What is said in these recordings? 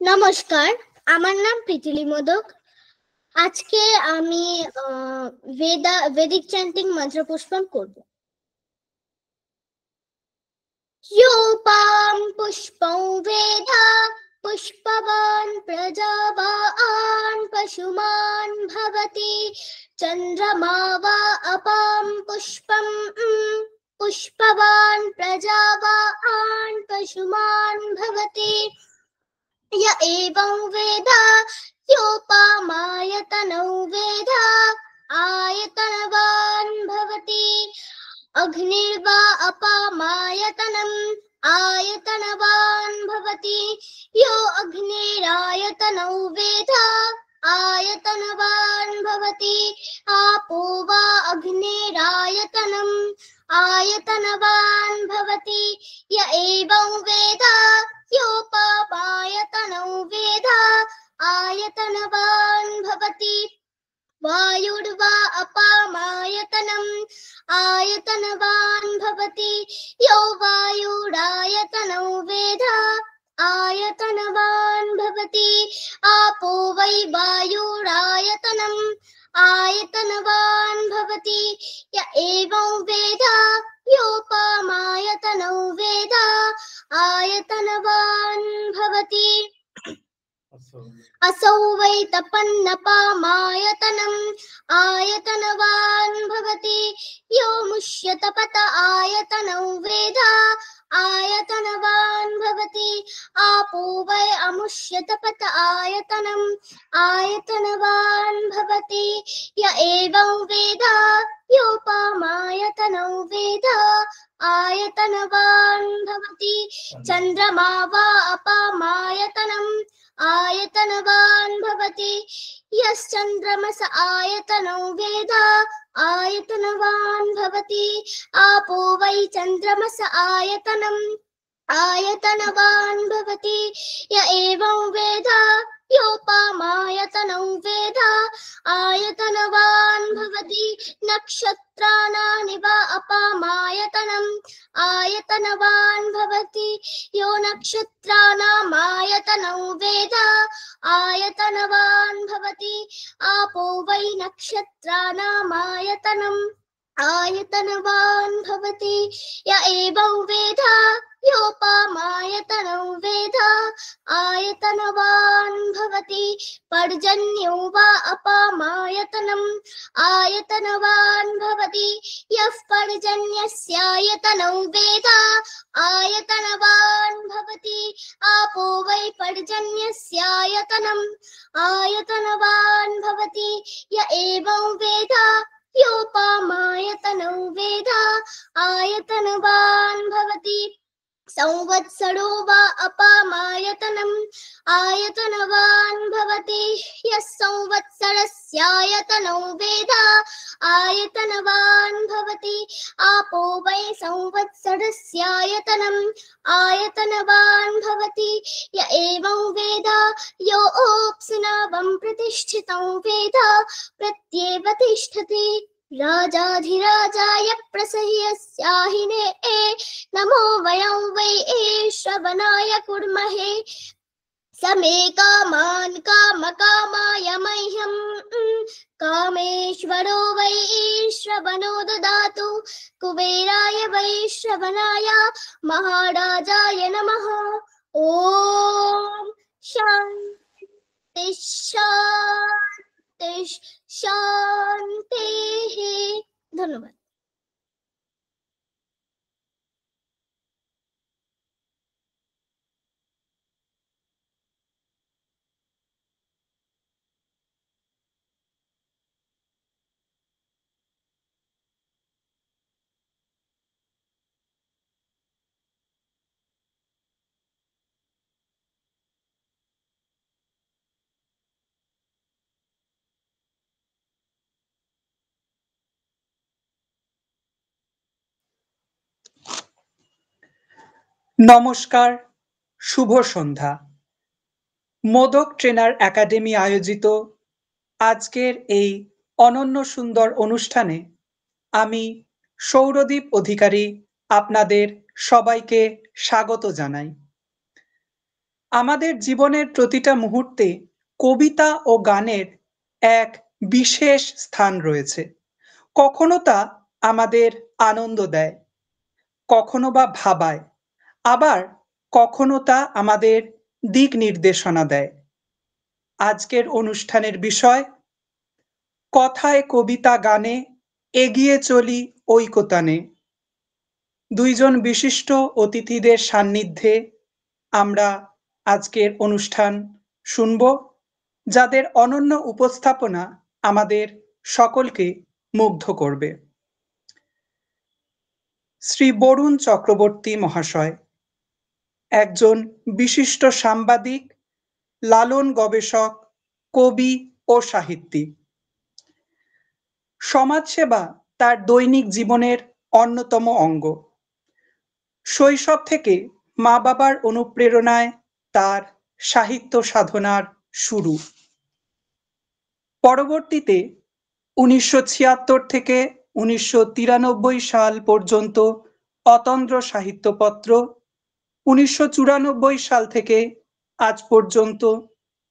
নমস্কার, আমার নাম প্রীতিলি মোদক। আজকে আমি বেদিক চ্যান্টিং মন্ত্র পুষ্পম করব। योपां पुष्पं वेद पुष्पवान् प्रजावान् पशुमान् भवति चन्द्रमा वा अपां पुष्पं पुष्पवान् प्रजावान् पशुमान् भवति य एवं वेद योपामायतनौ वेद आयतनवान् भवति अग्निर्वा अपामायतनम् आयतनवान् भवति यो अग्निरायतनौ वेद आयतनवान् भवति आपो वा अग्निरायतनम् आयतनवान् भवति य एवं वेद योपामायतनौ वेद आयतनवान् भवति वायुर्वा अपामायतनम् आयतनवान् भवति यो वायुरायतनौ वेद आयतनवान् भवति आपो वै वायुरायतनम् आयतनवान् भवति य एवं वेद योपामायतनौ वेद आयतनवान् भवति असौ वै तपन्नपामायतनम् आयतनवान् भवति यो मुष्यतपत आयतनौ वेद आयतनवान् भवति आपो वै अमुष्यतपत आयतनम् आयतनवान् भवति य एवं वेद योपामायतनौ वेद आयतनवान् भवति चन्द्रमा वा अपामायतनम् आयतनवान् भवति यश्चन्द्रमस आयतनौ वेद आयतनवान् भवति आपो वै चन्द्रमस आयतनम् आयतनवान् भवति य एवं वेद योपामायतनौ वेद आयतनवान् भवति नक्षत्राणानि वा अपामायतनम् आयतनवान् भवति यो नक्षत्राणामायतनौ वेद आयतनवान् भवति आपो वै नक्षत्राणामायतनम् आयतनवान् भवति य एवं वेद योपामायतनौ वेद आयतनवान् भवति पर्जन्यो वा अपामायतनम् आयतनवान् भवति यः पर्जन्यस्यायतनौ वेद आयतनवान् भवति आपो वै पर्जन्यस्यायतनम् आयतनवान् भवति य एवं वेद योपामायतनौ वेद आयतनवान् भवति संवत्सरो वा अपामायतनम् आयतनवान् भवति यः संवत्सरस्यायतनौ वेद आयतनवान् भवति आपो वै संवत्सरस्यायतनम् आयतनवान् भवति य एवं वेद यो ओप्सुनावं प्रतिष्ठितं वेद प्रत्येव तिष्ठति राजाधिराजाय प्रसह्यस्याहिने नमो वयं वै श्रवणाय कुर्महे समे कामान् कामकामाय मह्यं कामेश्वरो वै श्रवणो ददातु कुबेराय वै श्रवणाय महाराजाय नमः। ॐ शान्ति शान्ति शान्तिः। धन्यवाद। নমস্কার, শুভ সন্ধ্যা। মোদক ট্রেনার একাডেমি আয়োজিত আজকের এই অনন্য সুন্দর অনুষ্ঠানে আমি সৌরদীপ অধিকারী আপনাদের সবাইকে স্বাগত জানাই। আমাদের জীবনের প্রতিটা মুহূর্তে কবিতা ও গানের এক বিশেষ স্থান রয়েছে। কখনো তা আমাদের আনন্দ দেয়, কখনো বা ভাবায়, আবার কখনো তা আমাদের দিক নির্দেশনা দেয়। আজকের অনুষ্ঠানের বিষয় কথায় কবিতা গানে এগিয়ে চলি ঐকতানে। দুইজন বিশিষ্ট অতিথিদের সান্নিধ্যে আমরা আজকের অনুষ্ঠান শুনব, যাদের অনন্য উপস্থাপনা আমাদের সকলকে মুগ্ধ করবে। শ্রী বরুণ চক্রবর্তী মহাশয় একজন বিশিষ্ট সাংবাদিক, লালন গবেষক, কবি ও সাহিত্যিক। সমাজসেবা তার দৈনিক জীবনের অন্যতম অঙ্গ। শৈশব থেকে মা বাবার অনুপ্রেরণায় তার সাহিত্য সাধনার শুরু। পরবর্তীতে ১৯৭৬ থেকে ১৯৯৩ সাল পর্যন্ত অতন্দ্র সাহিত্যপত্র, ১৯৯৪ সাল থেকে আজ পর্যন্ত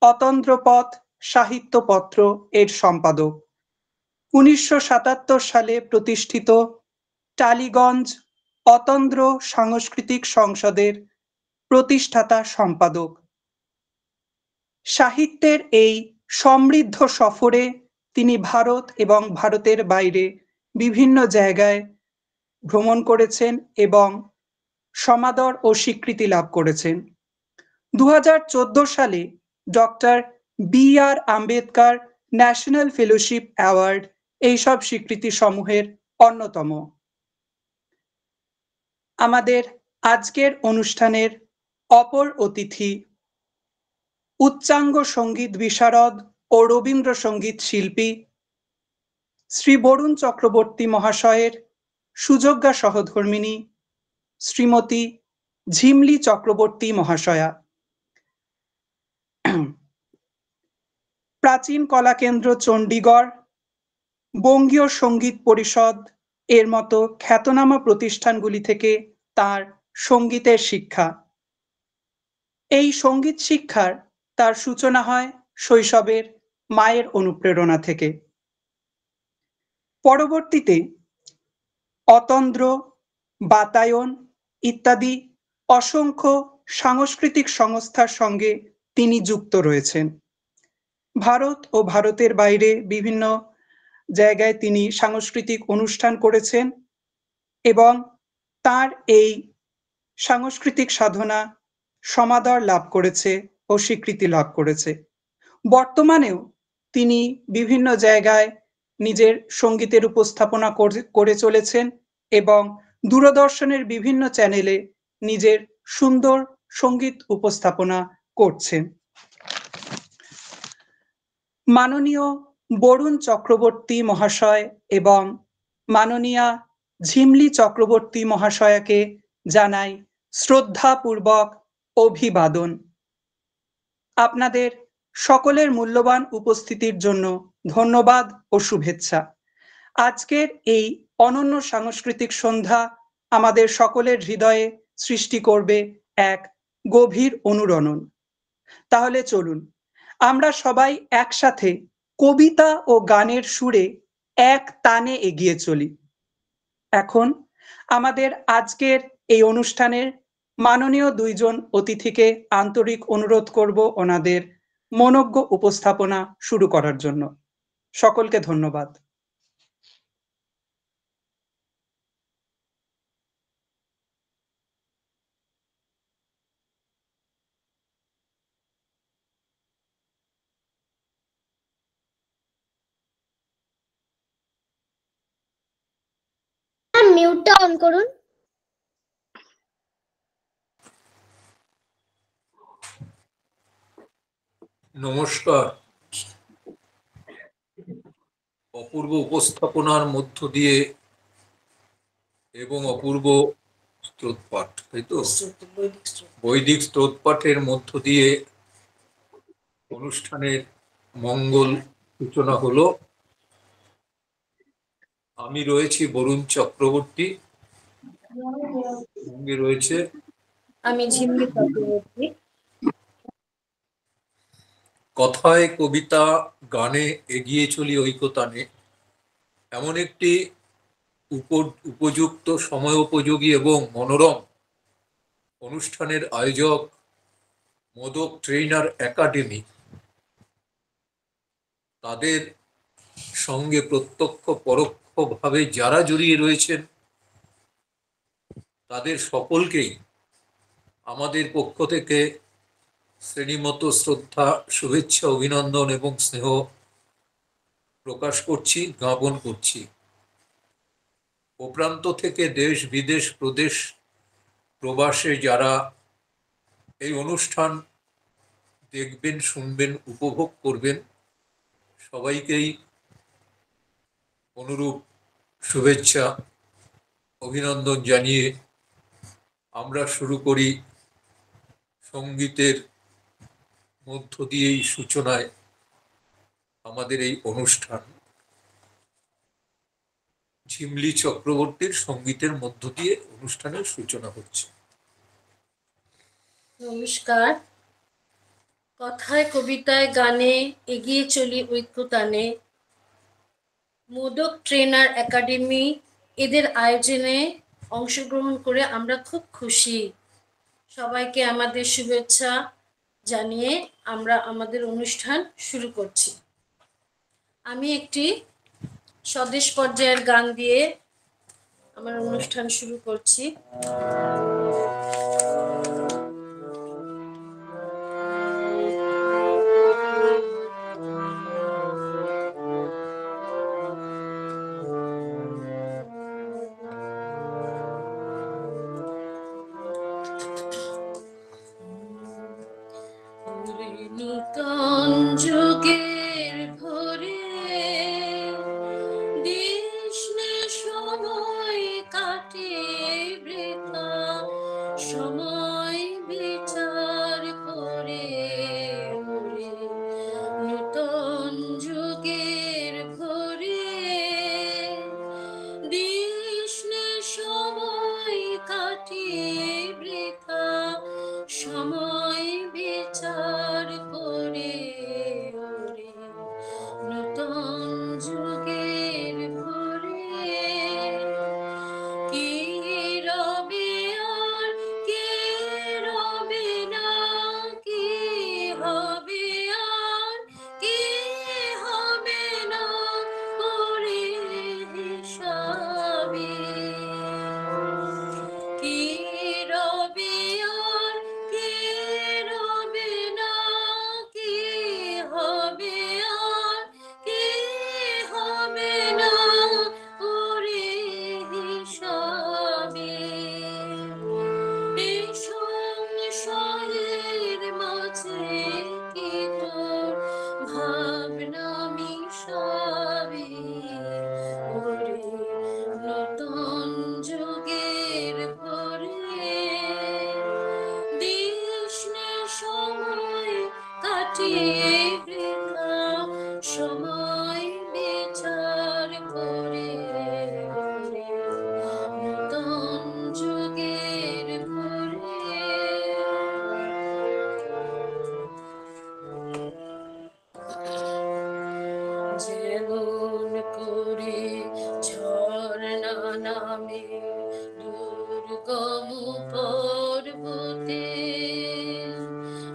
অতন্দ্রপথ সাহিত্যপত্র এর সম্পাদক। ১৯৭৭ সালে প্রতিষ্ঠিত টালিগঞ্জ অতন্দ্র সাংস্কৃতিক সংসদের প্রতিষ্ঠাতা সম্পাদক। সাহিত্যের এই সমৃদ্ধ সফরে তিনি ভারত এবং ভারতের বাইরে বিভিন্ন জায়গায় ভ্রমণ করেছেন এবং সমাদর ও স্বীকৃতি লাভ করেছেন। ২০১৪ সালে doctor B.R.. Ambedkar national fellowship award এইসব স্বীকৃতি সমূহের অন্যতম। আমাদের আজকের অনুষ্ঠানের অপর অতিথি উচ্চাঙ্গ সঙ্গীত বিশারদ ও রবীন্দ্রসঙ্গীত শিল্পী শ্রী বরুণ চক্রবর্তী মহাশয়ের সুযোগ্যা সহধর্মিণী শ্রীমতী ঝিমলি চক্রবর্তী মহাশয়া। প্রাচীন কলাকেন্দ্র চণ্ডীগড়, বঙ্গীয় সঙ্গীত পরিষদ এর মতো খ্যাতনামা প্রতিষ্ঠানগুলি থেকে তার সঙ্গীতের শিক্ষা। এই সঙ্গীত শিক্ষার তার সূচনা হয় শৈশবের মায়ের অনুপ্রেরণা থেকে। পরবর্তীতে অতন্দ্র, বাতায়ন ইত্যাদি অসংখ্য সাংস্কৃতিক সংস্থার সঙ্গে তিনি যুক্ত রয়েছেন। ভারত ও ভারতের বাইরে বিভিন্ন জায়গায় তিনি সাংস্কৃতিক অনুষ্ঠান করেছেন এবং তার এই সাংস্কৃতিক সাধনা সমাদর লাভ করেছে ও স্বীকৃতি লাভ করেছে। বর্তমানেও তিনি বিভিন্ন জায়গায় নিজের সঙ্গীতের উপস্থাপনা করে চলেছেন এবং দূরদর্শনের বিভিন্ন চ্যানেলে নিজের সুন্দর সঙ্গীত উপস্থাপনা করছেন। মাননীয় বরুণ চক্রবর্তী মহাশয় এবং মাননীয়া ঝিমলি চক্রবর্তী মহাশয়াকে জানাই শ্রদ্ধাপূর্বক অভিবাদন। আপনাদের সকলের মূল্যবান উপস্থিতির জন্য ধন্যবাদ ও শুভেচ্ছা। আজকের এই অনন্য সাংস্কৃতিক সন্ধ্যা আমাদের সকলের হৃদয়ে সৃষ্টি করবে এক গভীর অনুরণন। তাহলে চলুন আমরা সবাই একসাথে কবিতা ও গানের সুরে এক তানে এগিয়ে চলি। এখন আমাদের আজকের এই অনুষ্ঠানের মাননীয় দুইজন অতিথিকে আন্তরিক অনুরোধ করব ওনাদের মনোজ্ঞ উপস্থাপনা শুরু করার জন্য। সকলকে ধন্যবাদ। মিউটটা অন করুন। নমস্কার। অপূর্ব উপস্থাপনার মধ্য দিয়ে এবং অপূর্ব স্তোত্রপাঠ, তাই তো বৈদিক স্তোত্রপাঠের মধ্য দিয়ে অনুষ্ঠানের মঙ্গল সূচনা হলো। আমি রয়েছি বরুণ চক্রবর্তী, সঙ্গে রয়েছে আমি ঝিমলি চক্রবর্তী। কথায় কবিতা গানে এগিয়ে চলি ঐকতানে এমন একটি উপযুক্ত সময়োপযোগী এবং মনোরম অনুষ্ঠানের আয়োজক মোদক ট্রেনার একাডেমি, তাদের সঙ্গে প্রত্যক্ষ পরোক্ষভাবে যারা জড়িয়ে রয়েছেন তাদের সকলকেই আমাদের পক্ষ থেকে শ্রেণীমত শ্রদ্ধা, শুভেচ্ছা, অভিনন্দন এবং স্নেহ প্রকাশ করছি, জ্ঞাপন করছি। ও প্রান্ত থেকে দেশ বিদেশ প্রদেশ প্রবাসে যারা এই অনুষ্ঠান দেখবেন, শুনবেন, উপভোগ করবেন, সবাইকেই অনুরূপ শুভেচ্ছা, অভিনন্দন জানিয়ে আমরা শুরু করি সঙ্গীতের মধ্য দিয়েই সূচনায় আমাদের এই অনুষ্ঠান। ঝিমলি চক্রবর্তীর সঙ্গীতের মধ্য দিয়ে অনুষ্ঠানের সূচনা হচ্ছে। নমস্কার। কথায় কবিতায় গানে এগিয়ে চলি ঐক্যতানে মোদক ট্রেনার একাডেমি এদের আয়োজনে অংশগ্রহণ করে আমরা খুব খুশি। সবাইকে আমাদের শুভেচ্ছা জানিয়ে আমরা আমাদের অনুষ্ঠান শুরু করছি। আমি একটি স্বদেশ পর্যায়ের গান দিয়ে আমার অনুষ্ঠান শুরু করছি। নূতন যুগের ভোরে দিশনে সময় কাটে বৃথা, সময় বিচার করে ওরে। নূতন যুগের ভোরে দিশনে সময় কাটে বৃথা, সময় বিচার করে ওরে। নূতন যুগের ভোরে কি রবে আর কে রবে না, কি হবে আর কি হবে না করে হিসাবে। কি রবে আর কে রবে না, কি হবে আর কি হবে না ওরে হিসাবে। এই সংসারের মাঝে কি তোর ভাবনা মিশাবে ওরে। নতুন যুগের ভোরে দিশনে সময় কাটিয়ে বৃথা, সময় বিচার করে ওরে। নতুন যুগের ভোরে যেমন করে ঝর্ণা নামে দুর্গম পর্বতে,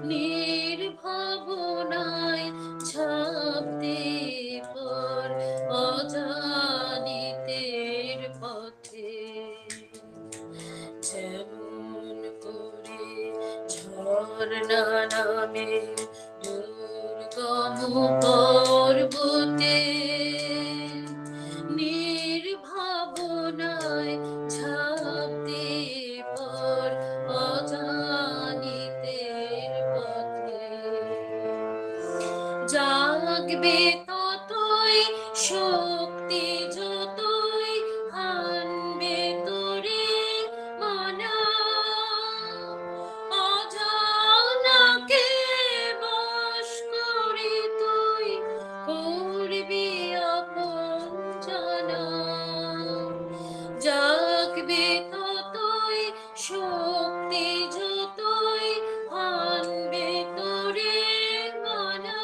নির্ভাবনায় ঝাঁপ দিয়ে পর অজানিতের পথে। যেমন করে ঝর্ণা নামে দুর্গম পর্বতে, নির্ভাবনায় ঝাঁপ দিয়ে পর অজানিতের পথে। জাগবে ততই শক্তি যতই আনবে তোরে মানা, অজানাকে বশ করে তুই করবি আপন জানা। জাগবে ততই শক্তি যতই আনবে তোরে মানা,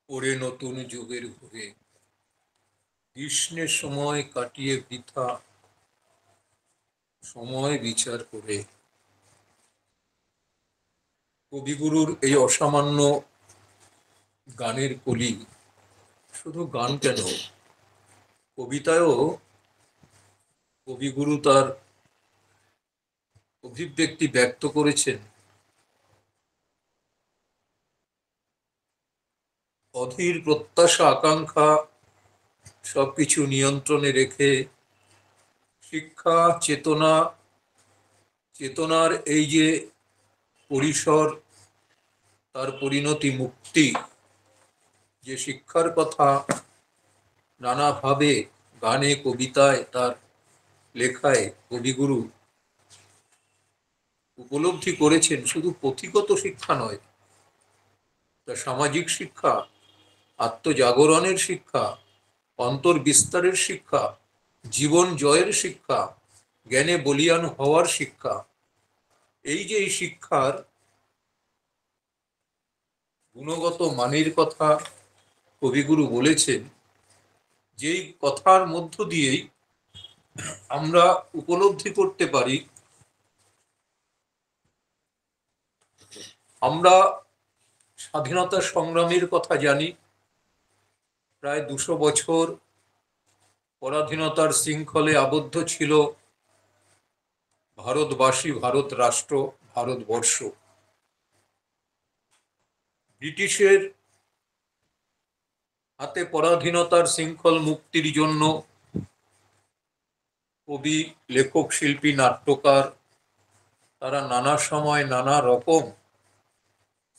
ওরে নতুন যুগের ভোগে, কৃষ্ণের সময় কাটিয়ে বৃথা সময় বিচার করে। কবিগুরুর এই অসামান্য গানের কলি, শুধু গান কেন, কবিতায়ও কবিগুরু তার অভিব্যক্তি ব্যক্ত করেছেন। অধীর প্রত্যাশা আকাঙ্ক্ষা সবকিছু নিয়ন্ত্রণে রেখে শিক্ষা চেতনা, চেতনার এই যে পরিসর, তার পরিণতি মুক্তি, যে শিক্ষার কথা নানাভাবে গানে কবিতায় তার লেখায় কবিগুরু উপলব্ধি করেছেন, শুধু পুঁথিগত শিক্ষা নয়, তা সামাজিক শিক্ষা, আত্মজাগরণের শিক্ষা, অন্তর্বিস্তারের শিক্ষা, জীবন জয়ের শিক্ষা, জ্ঞানে বলীয়ান হওয়ার শিক্ষা। এই যে এই শিক্ষার গুণগত মানের কথা কবিগুরু বলেছেন, যেই কথার মধ্য দিয়েই আমরা উপলব্ধি করতে পারি আমরা স্বাধীনতা সংগ্রামের কথা জানি। প্রায় 200 বছর পরাধীনতার শৃঙ্খলে আবদ্ধ ছিল ভারতবাসী, ভারত রাষ্ট্র, ভারতবর্ষ। ব্রিটিশের হাতে পরাধীনতার শৃঙ্খল মুক্তির জন্য কবি, লেখক, শিল্পী, নাট্যকার তারা নানা সময় নানা রকম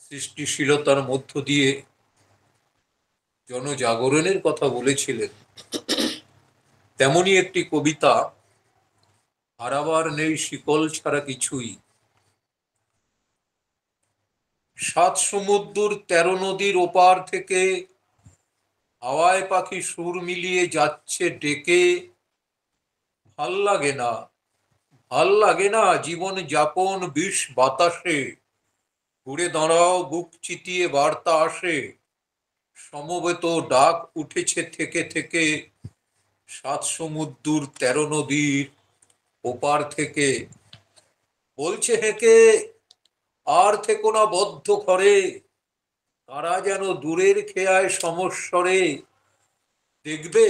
সৃষ্টিশীলতার মধ্য দিয়ে জনজাগরণের কথা বলেছিলেন। তেমনি একটি কবিতা, হারাবার নেই শিকল ছাড়া কিছুই। 7 সমুদ্র 13 নদীর ওপার থেকে হাওয়ায় পাখি সুর মিলিয়ে যাচ্ছে ডেকে। ভাল লাগে না, ভাল লাগে না জীবন যাপন বিষ বাতাসে, ঘুরে দাঁড়াও বুক চিতিয়ে বার্তা আসে, সমবেত ডাক উঠেছে থেকে থেকে 7 সমুদ্র 13 নদীর ওপার থেকে। বলছে হেঁকে, আর থেকো না বদ্ধ ঘরে, তারা যেন দূরের খেয়ায় সমস্বরে। দেখবে,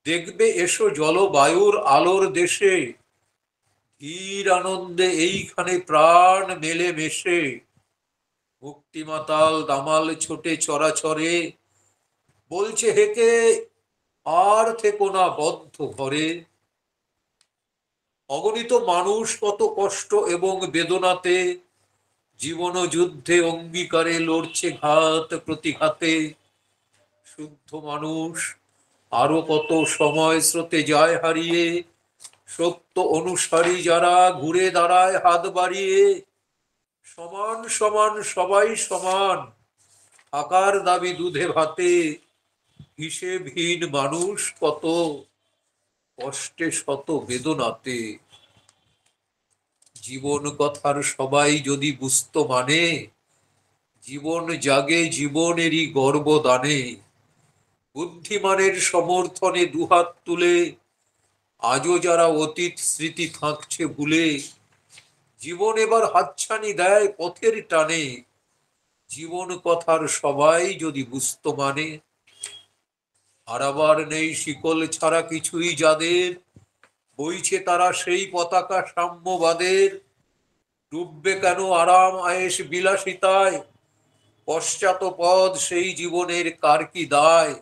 দেখবে এসো জলবায়ুর আলোর দেশে, ধীর আনন্দে এইখানে প্রাণ মেলে মেশে। মুক্তিমাতাল দামাল ছোটে চরাচরে, বলছে হেকে, আর থেকো না বদ্ধ ঘরে। অগণিত মানুষ কত কষ্ট এবং বেদনাতে জীবন যুদ্ধে অঙ্গীকারে লড়ছে ঘাত প্রতিঘাতে। শুদ্ধ মানুষ আরো কত সময় স্রোতে যায় হারিয়ে, সত্য অনুসারী যারা ঘুরে দাঁড়ায় হাত বাড়িয়ে। সমান সমান সবাই সমান, থাকার দাবি দুধে ভাতে, হিসেবহীন মানুষ কত কষ্টে শত বেদনাতে। জীবন কথার সবাই যদি বুঝতো মানে, জীবন জাগে জীবনেরই গর্ব দানে। বুদ্ধিমানের সমর্থনে দুহাত তুলে আজও যারা অতীত স্মৃতি থাকছে ভুলে, জীবন এবার হাতছানি দেয় পথের টানে। জীবন কথার সবাই যদি বুঝতো মানে, হারাবার নেই শিকল ছাড়া কিছুই যাদের, বইছে তারা সেই পতাকা সাম্যবাদের। ডুববে কেন আরাম আয়েশ বিলাসিতায়, পশ্চাৎপদ সেই জীবনের কার কি দায়।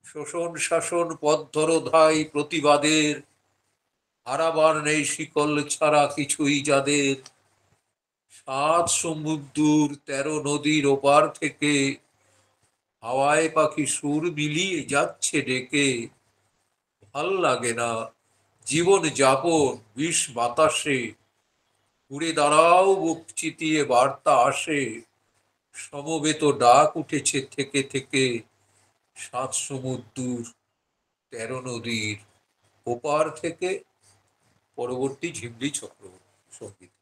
শোষণ শাসন পথ ধরো ধাই প্রতিবাদের, হারাবার নেই শিকল ছাড়া কিছুই যাদের। 7 সমুদ্র 13 নদীর ওপার থেকে হাওয়ায় পাখি সুর মিলিয়ে যাচ্ছে ডেকে। ভাল লাগে না জীবন যাপন বিষ বাতাসে, ঘুরে দাঁড়াও বুক চিতিয়ে বার্তা আসে, সমবেত ডাক উঠেছে থেকে থেকে 7 সমুদ্র 13 নদীর ওপার থেকে। পরবর্তী ঝিমলি চক্রবর্তী সঙ্গীত।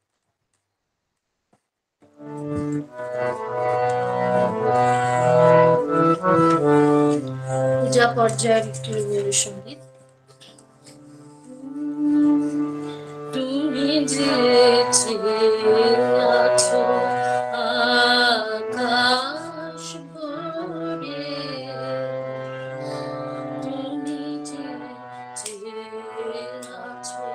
বাংলা পর্যায়ের একটি সঙ্গীত। তুমি যে চেয়ে আছো আকাশ ভরে, তুমি যে চেয়ে আছো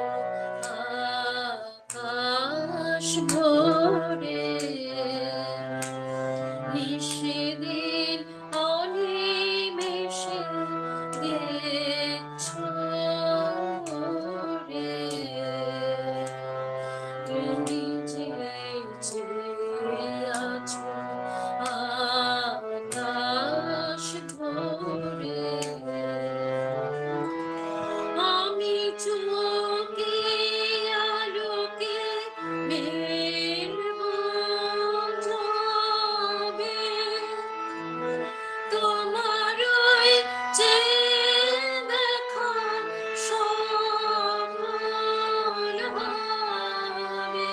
আকাশ ভরে, নিশিদিন অনিমেষে দেখছো রে, তুমি যে চেয়ে আছো আকাশ ভরে, আমি চোখে আলোকে মেলবো যাবে, তোমার ওই চেয়ে দেখা সফল হবে,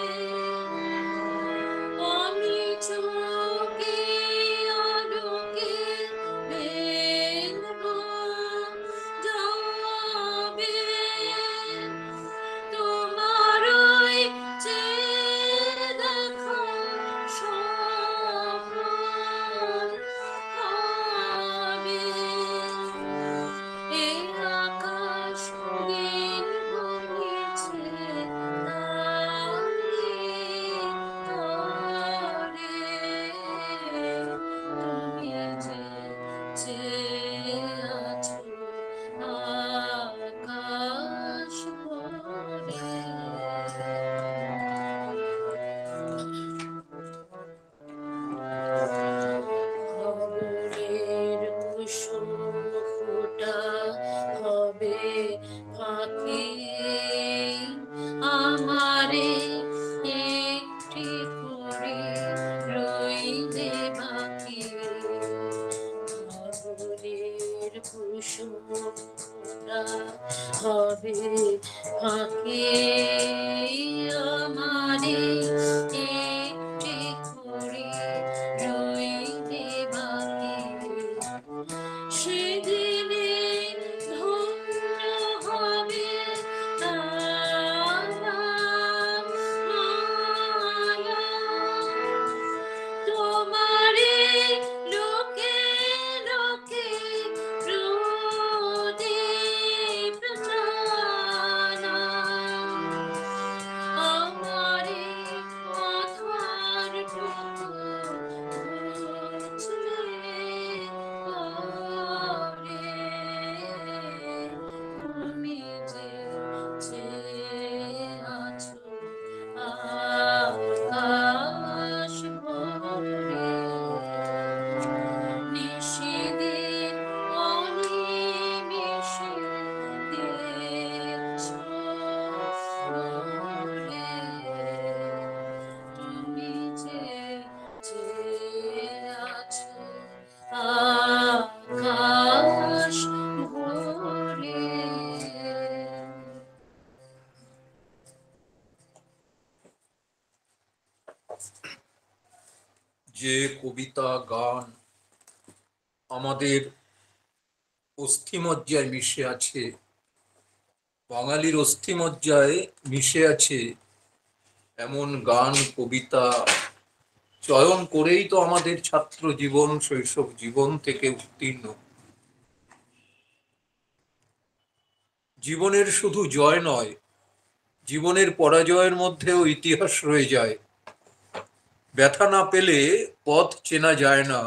আমি চোখে আলোকে মেলবো যাবে, তোমার ওই চেয়ে দেখা সফল হবে, এই আকাশ দিন বহিছে তারি তরে, তুমি যে চেয়ে আছো আকাশ ভরে। খবরের কুসুম ফোঁটা হবে ফাঁকি, আমারে একটি করে রইলে বাকি, খবরের কুসুম ফোঁটা হবে ফাঁকি, আমারে একটি করে রইলে বাকি, সেদিনে ধন্য হবে আমার মায়া, তোমারে লোকে লোকে প্রদীপ জানা, আমারে মাথার বুঝলে পরে, তুমি যে চেয়ে আছো আকাশ ভরে, নিশিদিন অনিমেষে দেখছো রে, তুমি যে চেয়ে আছো আকাশ ভরে। যে কবিতা গান আমাদের অস্থিমজ্জায় মিশে আছে, বাঙালির অস্থিমজ্জায় মিশে আছে, এমন গান কবিতা চয়ন করেই তো আমাদের ছাত্র জীবন শৈশব জীবন থেকে উত্তীর্ণ। জীবনের শুধু জয় নয়, জীবনের পরাজয়ের মধ্যেও ইতিহাস রয়ে যায়। ব্যথা না পেলে পথ চেনা যায় না,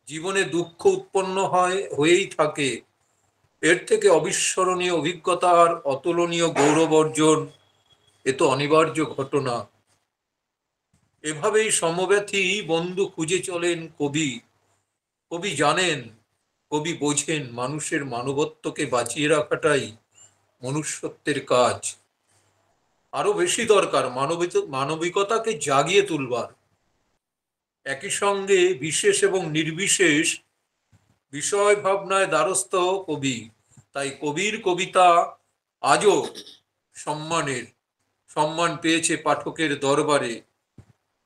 জীবনে দুঃখ উৎপন্ন হয়েই থাকে, এর থেকে অবিস্মরণীয় অভিজ্ঞতা আর অতুলনীয় গৌরব অর্জন এ তো অনিবার্য ঘটনা। এভাবেই সমব্যথী বন্ধু খুঁজে চলেন কবি। কবি জানেন, কবি বোঝেন মানুষের মানবত্বকে বাঁচিয়ে রাখাটাই মনুষ্যত্বের কাজ। আরো বেশি দরকার মানবিকতাকে জাগিয়ে তুলবার। একই সঙ্গে বিশেষ এবং নির্বিশেষ বিষয় ভাবনায় দ্বারস্থ কবি। তাই কবির কবিতা আজও সম্মান পেয়েছে পাঠকের দরবারে।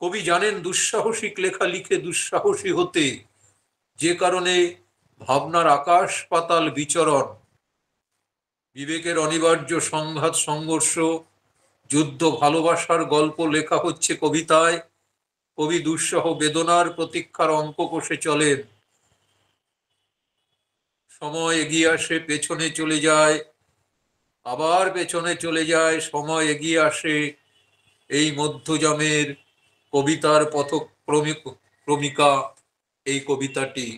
কবি জানেন দুঃসাহসিক লেখা লিখে দুঃসাহসী হতে, যে কারণে ভাবনার আকাশ পাতাল বিচরণ, বিবেকের অনিবার্য সংঘাত সংঘর্ষ, যুদ্ধ ভালোবাসার গল্প লেখা হচ্ছে কবিতায়। কবি দুঃসহ বেদনার প্রতীক্ষার অঙ্ক কষে চলেন। সময় এগিয়ে আসে, পেছনে চলে যায়, আবার পেছনে চলে যায়, সময় এগিয়ে আসে। এই মধ্যযামের কবিতার ক্রমিকা এই কবিতাটি,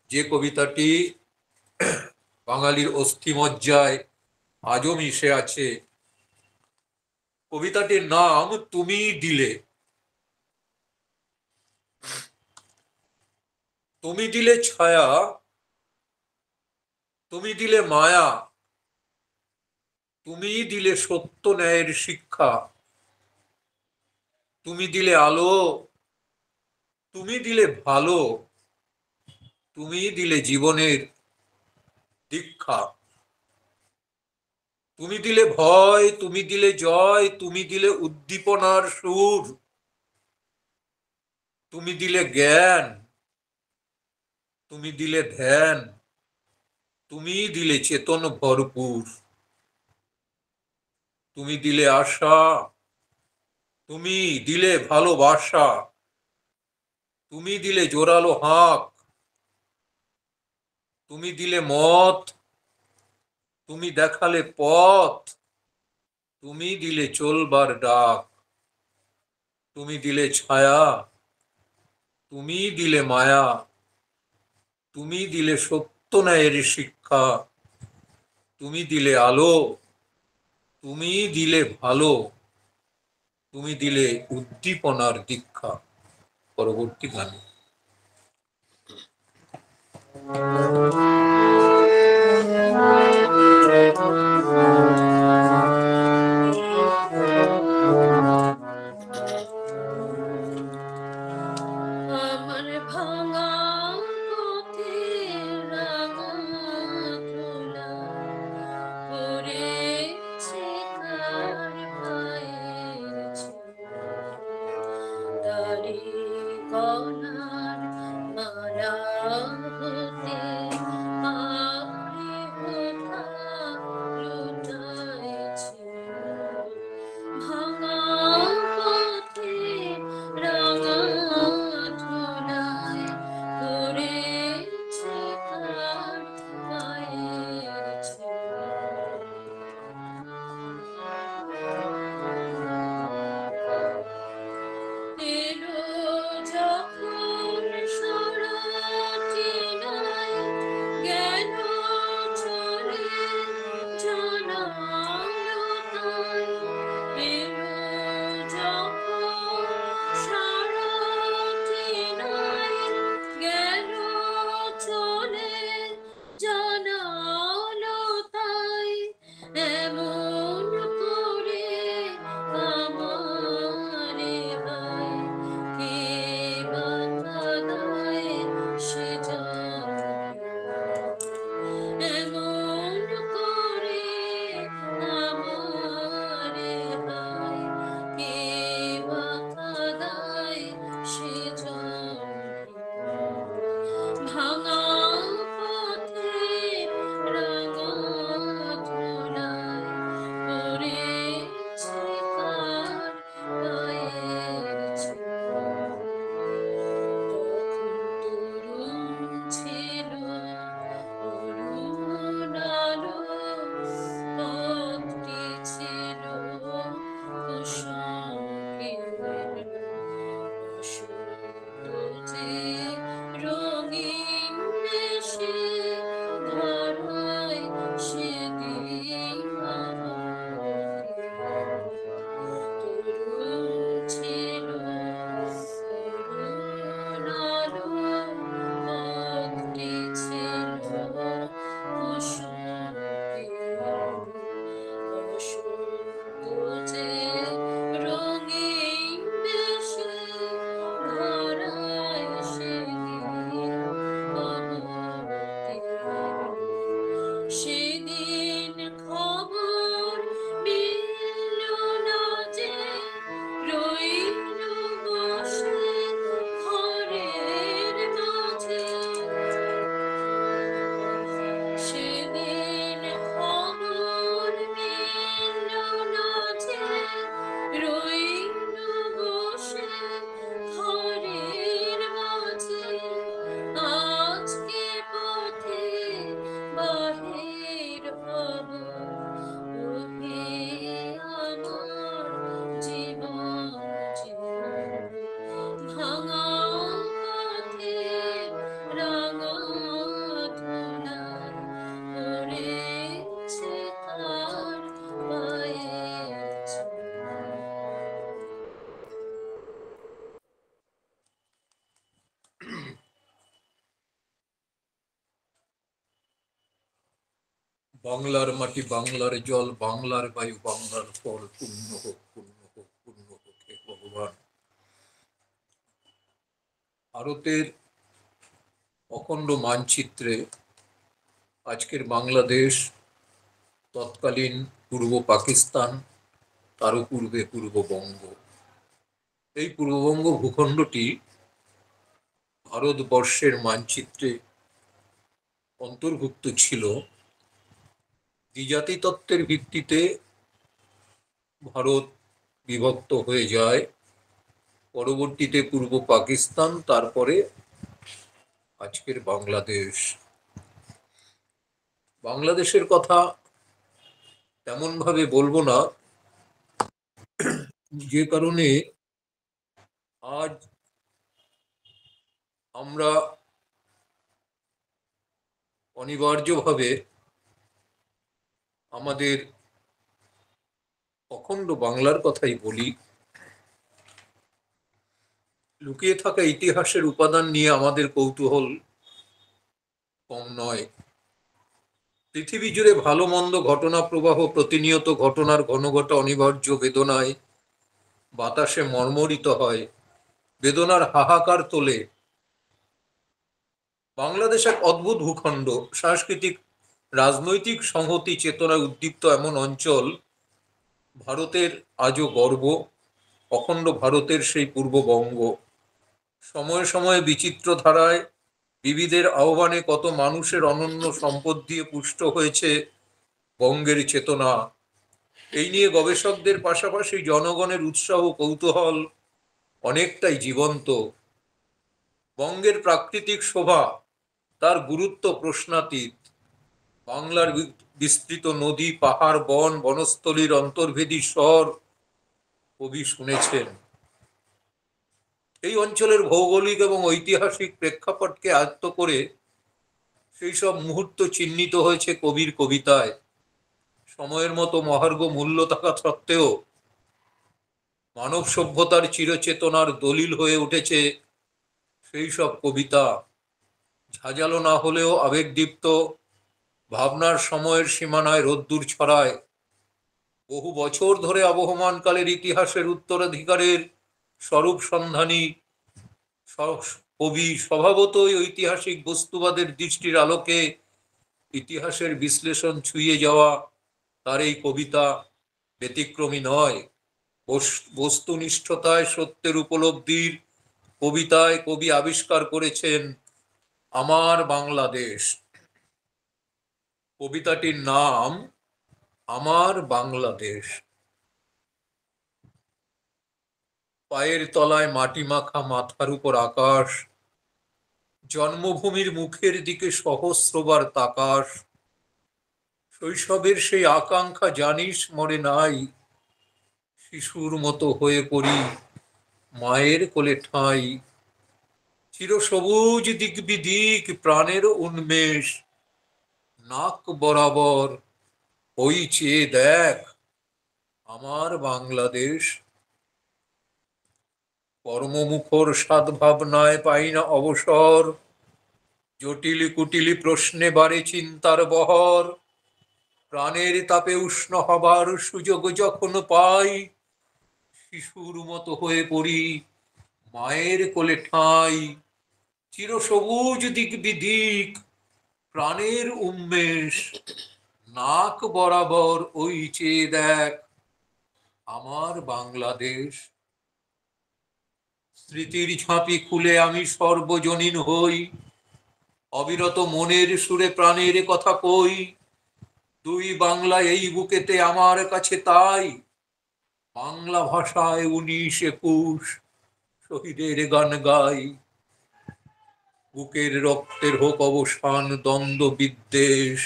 যে কবিতাটি বাঙালির অস্থিমজ্জায় আজও মিশে আছে। কবিতাটির নাম তুমি দিলে। তুমি দিলে ছায়া, তুমি দিলে মায়া, তুমি দিলে সত্য ন্যায়ের শিক্ষা, তুমি দিলে আলো, তুমি দিলে ভালো, তুমি দিলে জীবনের দীক্ষা। তুমি দিলে ভয়, তুমি দিলে জয়, তুমি দিলে উদ্দীপনার সুর, তুমি দিলে জ্ঞান, তুমি দিলে ধ্যান, তুমি দিলে চেতন ভরপুর। তুমি দিলে আশা, তুমি দিলে ভালোবাসা, তুমি দিলে জোরালো হাঁক, তুমি দিলে মত, তুমি দেখালে পথ, তুমি দিলে চলবার ডাক। তুমি দিলে ছায়া, তুমি দিলে মায়া, তুমি দিলে সত্য ন্যায়ের শিক্ষা, তুমি দিলে আলো, তুমি দিলে ভালো, তুমি দিলে উদ্দীপনার দীক্ষা। পরবর্তী গানে আমার ভাঙা পথের রাঙা ধুলা পড়েছে কার পায়ের ছোঁয়া, তারি কণার মালা হতে আঁকড়ে কোথা লুটাইছে। ভাঙা পথে রাঙা ধুলায় পড়েছে কার পায়ের ছোঁয়া। এলো যখন সারাটি নাই, গেল চলে জানালো তাই। এলো যখন সারাটি নাই, গেল চলে জানালো তাই। এমন করে আমারে হায় কে বাঁধায় সে জানে। এমন করে আমারে হায় কে বাঁধায় সে জানে। ভাঙা পথে রাঙা ধুলায় পড়েছে কার পায়ের ছোঁয়া। তখন তরুণ ছিল অরুণ আলো, পথটি ছিল কুসুম কেরো। যে রঙিন দেশে ধারায় সেদিন তরুণ ছিল অরুণ আলো, পথটি ছিল কুসুম কেরো। যে রঙিন দেশে ধারায় সে বাংলার মাটি, বাংলার জল, বাংলার বায়ু, বাংলার ফল, পূর্ণ হোক, পূর্ণ হোক, পূর্ণ হোক হে ভগবান। ভারতের অখণ্ড মানচিত্রে আজকের বাংলাদেশ, তৎকালীন পূর্ব পাকিস্তান, তারও পূর্বে পূর্ববঙ্গ, এই পূর্ববঙ্গ ভূখণ্ডটি ভারতবর্ষের মানচিত্রে অন্তর্ভুক্ত ছিল। দ্বিজাতি তত্ত্বের ভিত্তিতে ভারত বিভক্ত হয়ে যায়, পরবর্তীতে পূর্ব পাকিস্তান, তারপরে আজকের বাংলাদেশ। বাংলাদেশের কথা তেমন ভাবে বলবো না, যে কারণে আজ আমরা অনিবার্যভাবে আমাদের অখণ্ড বাংলার কথাই বলি। লুকিয়ে থাকা ইতিহাসের উপাদান নিয়ে আমাদের কৌতূহল কম নয়। পৃথিবী জুড়ে ভালো মন্দ ঘটনা প্রবাহ, প্রতিনিয়ত ঘটনার ঘনঘটা অনিবার্য বেদনায় বাতাসে মর্মরিত হয়, বেদনার হাহাকার তোলে। বাংলাদেশ এক অদ্ভুত ভূখণ্ড, সাংস্কৃতিক রাজনৈতিক সংহতি চেতনায় উদ্দীপ্ত এমন অঞ্চল। ভারতের আজও গর্ব, অখণ্ড ভারতের সেই পূর্ববঙ্গ। সময়ে সময়ে বিচিত্র ধারায় বিবিধের আহ্বানে কত মানুষের অনন্য সম্পদ দিয়ে পুষ্ট হয়েছে বঙ্গের চেতনা। এই নিয়ে গবেষকদের পাশাপাশি জনগণের উৎসাহ কৌতূহল অনেকটাই জীবন্ত। বঙ্গের প্রাকৃতিক শোভা, তার গুরুত্ব প্রশ্নাতীত। বাংলার বিস্তৃত নদী, পাহাড়, বন, বনস্থলীর অন্তর্ভেদী স্বর কবি শুনেছেন। এই অঞ্চলের ভৌগোলিক এবং ঐতিহাসিক প্রেক্ষাপটকে আয়ত্ত করে সেই সব মুহূর্ত চিহ্নিত হয়েছে কবির কবিতায়। সময়ের মতো মহার্ঘ মূল্য থাকা সত্ত্বেও মানব সভ্যতার চিরচেতনার দলিল হয়ে উঠেছে সেই সব কবিতা। ঝাঁঝালো না হলেও আবেগদীপ্ত, ভাবনার সময়ের সীমানায় রোদ্দুর ছড়ায়। বহু বছর ধরে আবহমানকালের ইতিহাসের উত্তরাধিকারের স্বরূপ সন্ধানী কবি স্বভাবতই ঐতিহাসিক বস্তুবাদের দৃষ্টির আলোকে ইতিহাসের বিশ্লেষণ ছুঁয়ে যাওয়া তার এই কবিতা ব্যতিক্রমী নয়। বস্তুনিষ্ঠতায় সত্যের উপলব্ধির কবিতায় কবি আবিষ্কার করেছেন আমার বাংলাদেশ। কবিতাটির নাম আমার বাংলাদেশ। পায়ের তলায় মাটি মাখা, মাথার উপর আকাশ, জন্মভূমির মুখের দিকে সহস্রবার তাকাস। শৈশবের সেই আকাঙ্ক্ষা জানিস মরে নাই, শিশুর মতো হয়ে পড়ি মায়ের কোলে ঠাঁই। চিরসবুজ দিক বিদিক প্রাণের উন্মেষ, নাক বরাবর ওই চেয়ে দেখ আমার বাংলাদেশ। কর্মমুখর সাদ ভাবনায় পাই না অবসর, জটিল কুটিল প্রশ্নে বাড়ে চিন্তার বহর। প্রাণের তাপে উষ্ণ হবার সুযোগ যখন পাই, শিশুর মতো হয়ে পড়ি মায়ের কোলে ঠাঁই। চিরসবুজ দিক বিদিক প্রাণের উন্মেষ, নাক বরাবর ওই চেয়ে দেখ আমার বাংলাদেশ। স্মৃতির ঝাঁপি খুলে আমি সর্বজনীন হই, অবিরত মনের সুরে প্রাণের কথা কই। দুই বাংলা এই বুকেতে আমার কাছে তাই, বাংলা ভাষায় 19-21 শহীদের গান গাই। বুকের রক্তের হোক অবসান দ্বন্দ্ব বিদ্বেষ,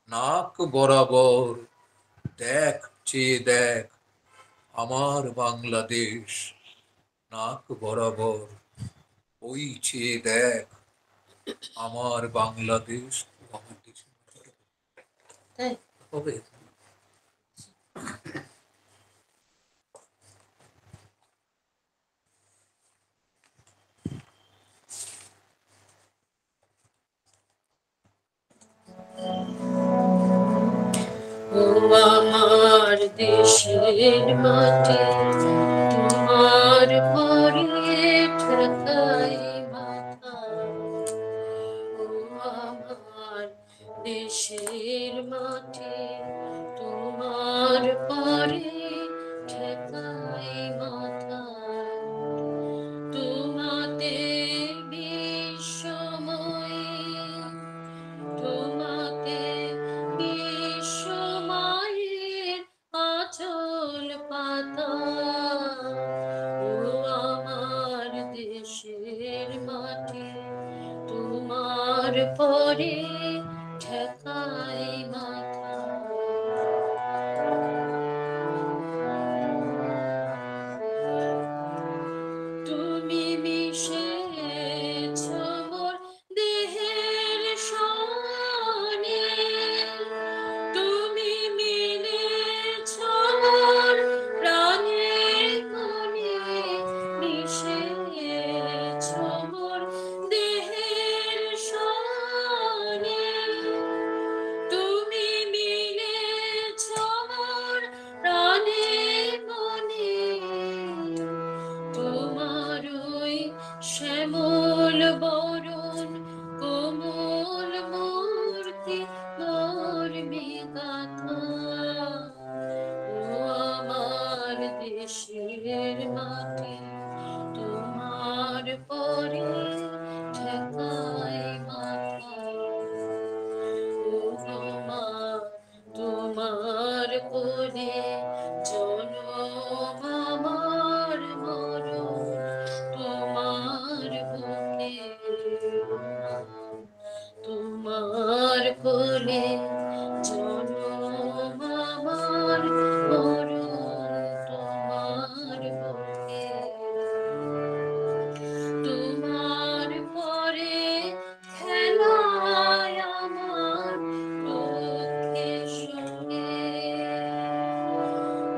নাক বরাবর দেখ চেয়ে দেখ আমার বাংলাদেশ। নাক বরাবর ওই চেয়ে দেখ আমার বাংলাদেশ। হবে দেশের মাটি তোমার পরে ঠেকাই মাথা। ও আমার দেশের মাটি তোমার পরে ঠেকাই মাথা। তোমাতে বিশ্বময়ী, তোমাতে বিশ্বমায়ের আঁচল পাতা। ও আমার দেশের মাটি তোমার পরে ঠেকাই মাথা। তুমি মিশেছ মোর দেহের সনে, তুমি মিলেছ মোর প্রাণের মনে। মিশেছ মোর দেহের সনে, তুমি মিলেছ মোর প্রাণের মনে। তোমার ওই শ্যামল বরণ কোমল মূর্তি মর্মে গাথা। ও আমার দেশের মাটি তোমার পরে ঠেকাই মাথা। ও মা তোমার কোলে জনম আমার মরণ তোমার বুকে। ও মা তোমার কোলে জনম আমার মরণ তোমার বুকে। তোমার পরে খেলায় আমার দুঃখে সঙ্গে।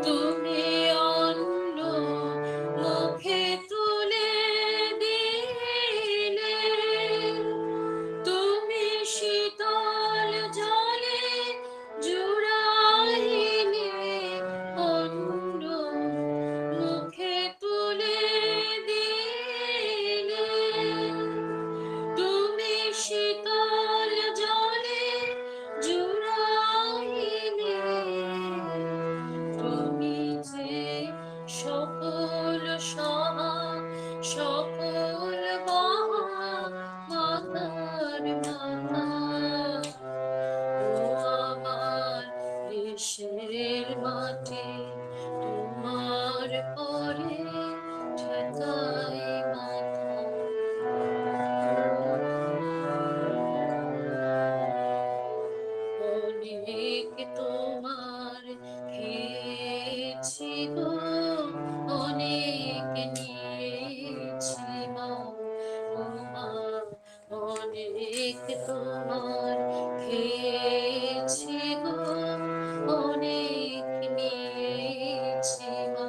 তুমি অন্ন মুখে তুলে দিলে, তুমি শীতল জলে জুড়াইলে। অন্ন মুখে তুলে দিলে, তুমি শীতল জলে জুড়াইলে। তুমি যে সকল সহা সকল বাহা মাতার মাতা। ও আমার দেশের মাটি তোমার পরে ঠেকাই মাথা। অনেক তোমার খেয়েছি গো, অনেক নিয়েছি মা। ও মা অনেক তোমার খেয়েছি গো, অনেক নিয়েছি মা।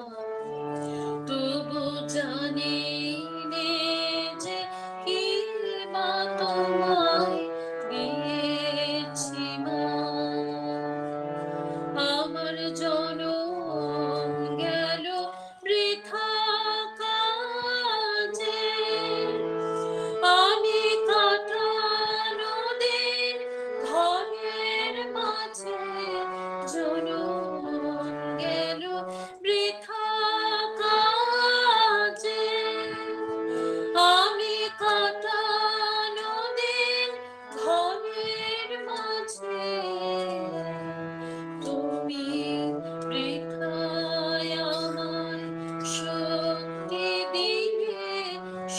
তবু জানি নে যে কি বা তোমায় দিয়েছি মা। আমার জনম গেল বৃথা কাজে, আমি কাটানো দিন ঘরের মাঝে। জনম গেল বৃথা কাজে, আমি কাটানো দিন ঘরের মাঝে। তুমি বৃথায় আমায় শক্তি দিলে,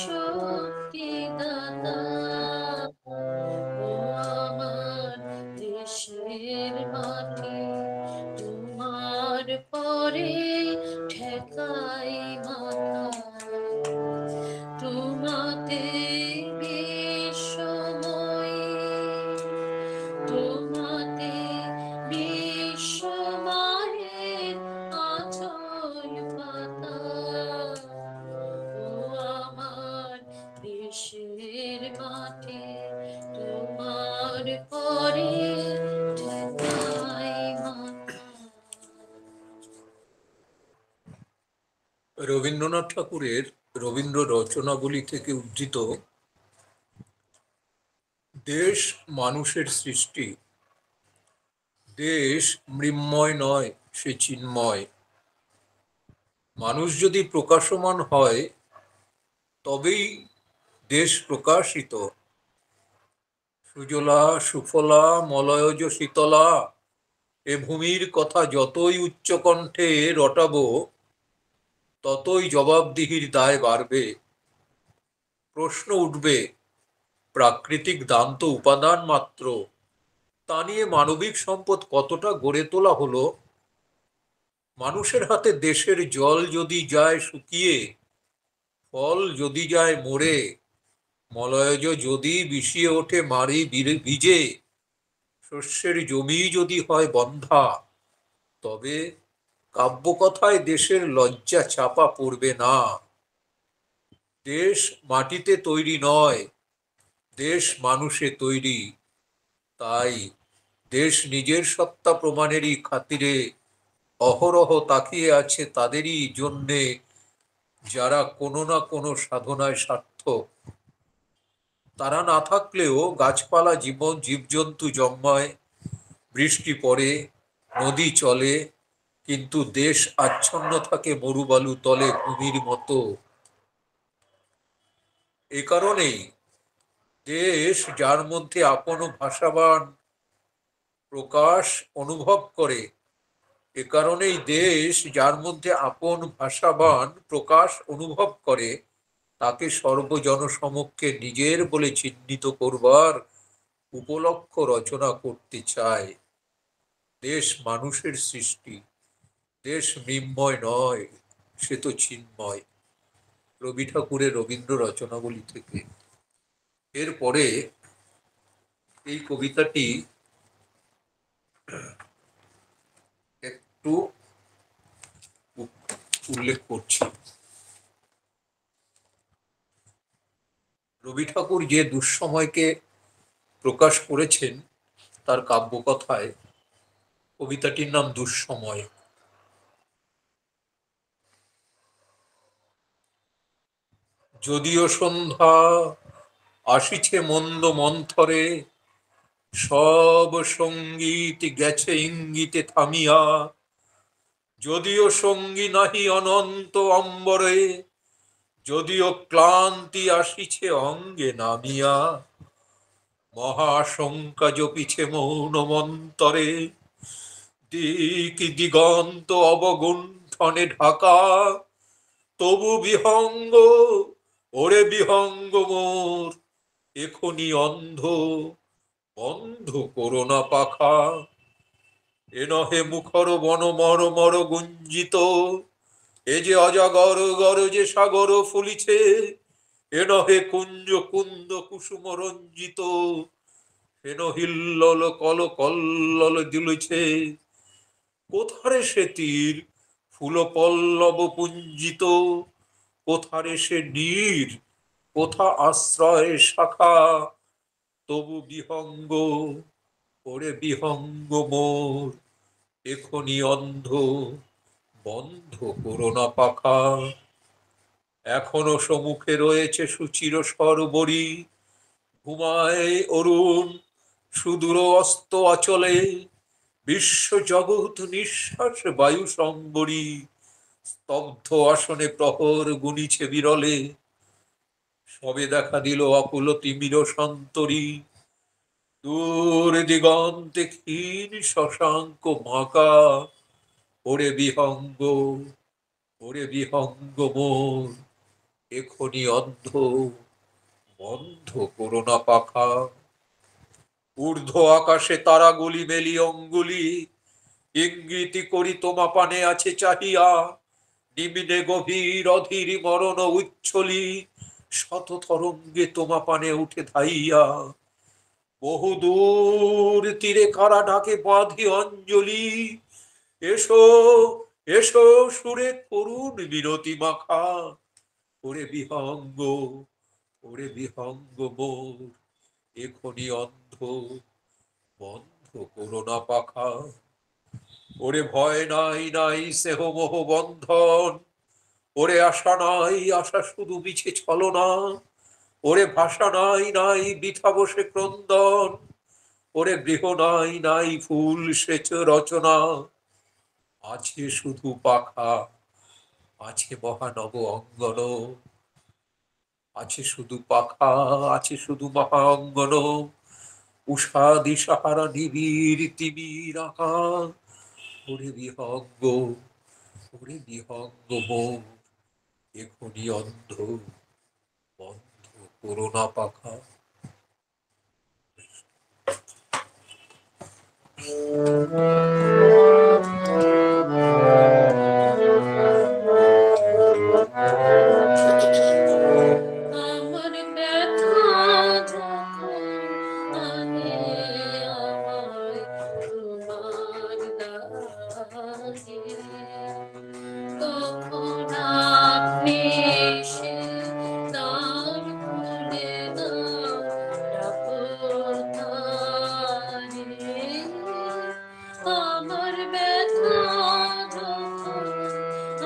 শক্তি দাতা। ও আমার দেশের মাটি তোমার পরে ঠেকাই মাথা। তোমাতে বিশ্বময়ী, তোমাতে বিশ্বমায়ের আঁচল পাতা। ও আমার দেশের মাটি তোমার পরে ঠেকাই মাথা। রবীন্দ্রনাথ ঠাকুরের রবীন্দ্র রচনাবলী থেকে উদ্ধৃত দেশ মানুষের সৃষ্টি, দেশ মৃন্ময় নয়, সে চিন্ময়। মানুষ যদি প্রকাশমান হয় তবেই দেশ প্রকাশিত। সুজলা সুফলা মলয়জ শীতলা, এ ভূমির কথা যতই উচ্চকণ্ঠে রটাবো, ততই জবাবদিহির দায় বাড়বে। প্রশ্ন উঠবে, প্রাকৃতিক দান তো উপাদান মাত্র, তা নিয়ে মানবিক সম্পদ কতটা গড়ে তোলা হলো? মানুষের হাতে দেশের জল যদি যায় শুকিয়ে, ফল যদি যায় মরে, মলয়জ যদি বিষিয়ে ওঠে মারি বীজে, শস্যের জমি যদি হয় বন্ধা, তবে কাব্যকথায় দেশের লজ্জা চাপা পড়বে না। দেশ মাটিতে তৈরি নয়, দেশ মানুষে তৈরি। তাই দেশ নিজের সত্তা প্রমাণেরই খাতিরে অহরহ তাকিয়ে আছে তাদেরই জন্যে যারা কোনো না কোনো সাধনায় সার্থক। তারা না থাকলেও গাছপালা জীবন জীবজন্তু জন্মায়, বৃষ্টি পড়ে, নদী চলে, কিন্তু দেশ আচ্ছন্ন থাকে মরুবালু তলে ভূমির মতো। এ কারণেই দেশ যার মধ্যে আপন ভাষাবান প্রকাশ অনুভব করে, এ কারণেই দেশ যার মধ্যে আপন ভাষাবান প্রকাশ অনুভব করে, তাকে সর্বজনসমক্ষে নিজের বলে চিহ্নিত করবার উপলক্ষ রচনা করতে চায়। দেশ মানুষের সৃষ্টি, দেশ মৃন্ময় নয়, সে তো চিন্ময়। রবি ঠাকুরের রবীন্দ্র রচনাবলী থেকে। এরপরে এই কবিতাটি একটু উল্লেখ করছি। রবি ঠাকুর যে দুঃসময়কে প্রকাশ করেছেন তার কাব্যকথায়, কবিতাটির নাম দুঃসময়। যদিও সন্ধ্যা আসিছে মন্দ মন্থরে, সব সঙ্গীত গেছে ইঙ্গিতে থামিয়া, যদিও সঙ্গী নাহি অনন্ত অম্বরে, যদিও ক্লান্তি আসিছে অঙ্গে নামিয়া, মহাশঙ্কা জপিছে মৌন মন্তরে, দিক দিগন্ত অবগুণ্ঠনে ঢাকা, তবু বিহঙ্গ, ওরে বিহঙ্গ মোর, এখনি অন্ধ, বন্ধ করোনা পাখা। এ নহে মুখর বন মর মর গুঞ্জিত, এ যে অজাগর গর যে সাগর ফুলিছে, এ নহে কুঞ্জ কুন্দ কুসুম রঞ্জিত, হেন হিল্লল কল কল্লল দুলেছে, কোথারে সে তীর ফুল পল্লব পুঞ্জিত, কোথারে সে নীর, কোথা আশ্রয় শাখা, তবু বিহঙ্গ, ওরে বিহঙ্গ মোর, এখনি অন্ধ, বন্ধ করোনা পাখা। এখনো সম্মুখে রয়েছে সুচির সরবরি, ঘুমায় অরুণ সুদূর অস্ত অচলে, বিশ্ব জগৎ নিঃশ্বাস বায়ু সম্বরী, স্তব্ধ আসনে প্রহর গুনিছে বিরলে, সবে দেখা দিল অকুল তিমির সন্তরী, দূর দিগন্তে ক্ষীণ শশাঙ্ক বাঁকা, ওরে বিহঙ্গ, ওরে বিহঙ্গ মোর, এখনি অন্ধ, বন্ধ করোনা পাখা। ঊর্ধ্ব আকাশে তারাগুলি মেলি অঙ্গুলি, ইঙ্গিতি করি তোমা পানে আছে চাহিয়া, নিম্নে গভীর অধীর মরণ উচ্ছলি, শত তরঙ্গে তোমা পানে উঠে ধাইয়া, বহু দূর তীরে কারা ডাকে বাঁধি অঞ্জলি, এসো এসো সুরে করুণ বিরতি মাখা, ওরে বিহঙ্গ, ওরে বিহঙ্গ মোর, এখনি অন্ধ, বন্ধ করোনা পাখা। ওরে ভয় নাই নাই স্নেহ মোহ বন্ধন, ওরে আশা নাই, আশা শুধু মিছে ছলনা, ওরে ভাষা নাই, নাই বৃথা বসে ক্রন্দন, ওরে গৃহ নাই, নাই ফুল সেচ রচনা, আছে শুধু পাখা, আছে মহানব অঙ্গন, আছে শুধু পাখা, আছে শুধু মহা অঙ্গন, উষা দিশাহারা নিবিড় তিমির আকাশ, ওরে বিহঙ্গ, ওরে বিহঙ্গ মোর, এখনি অন্ধ, বন্ধ করোনা পাখা। আমার ব্যথা যখন আনে আমায় তোমার দ্বারে, তখন আপনি এসে দ্বার খুলে দাও, ডাকো তারে। আমার ব্যথা যখন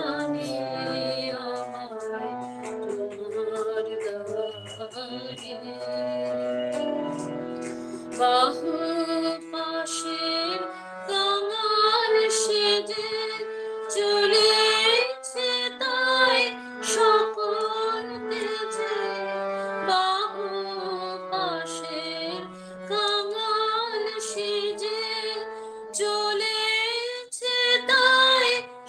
আনে আমায় তোমার দ্বারে, বাহু পাশের কাঙাল সেজে চলেছে তাই সকল তেজে, বাহু পাশের কাঙাল সেজে চলেছে তাই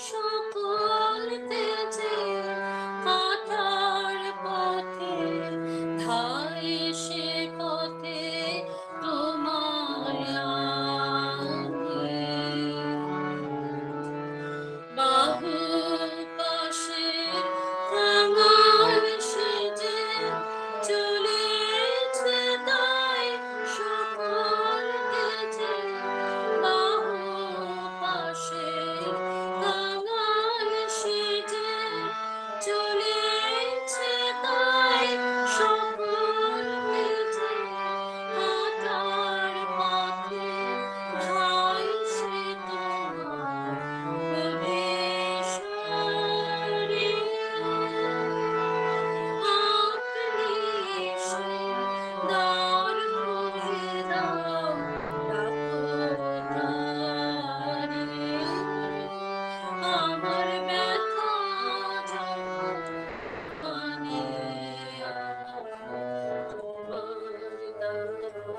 সকল তেজে, কাটার পথে ধাই সে পথে তোমায় আনি। বাহু পাশের কাঙাল সেজে চলেছে তাই সকল তেজে, বাহু পাশের কাঙাল সেজে চলেছে তাই সকল তেজে, কাটার পথে ধাই সে তোমার প্রবেশারে, আপনি এসে দ্বার খুলে দাও, ডাকো তারে। আমার ব্যথা যখন আনে আমায় তোমার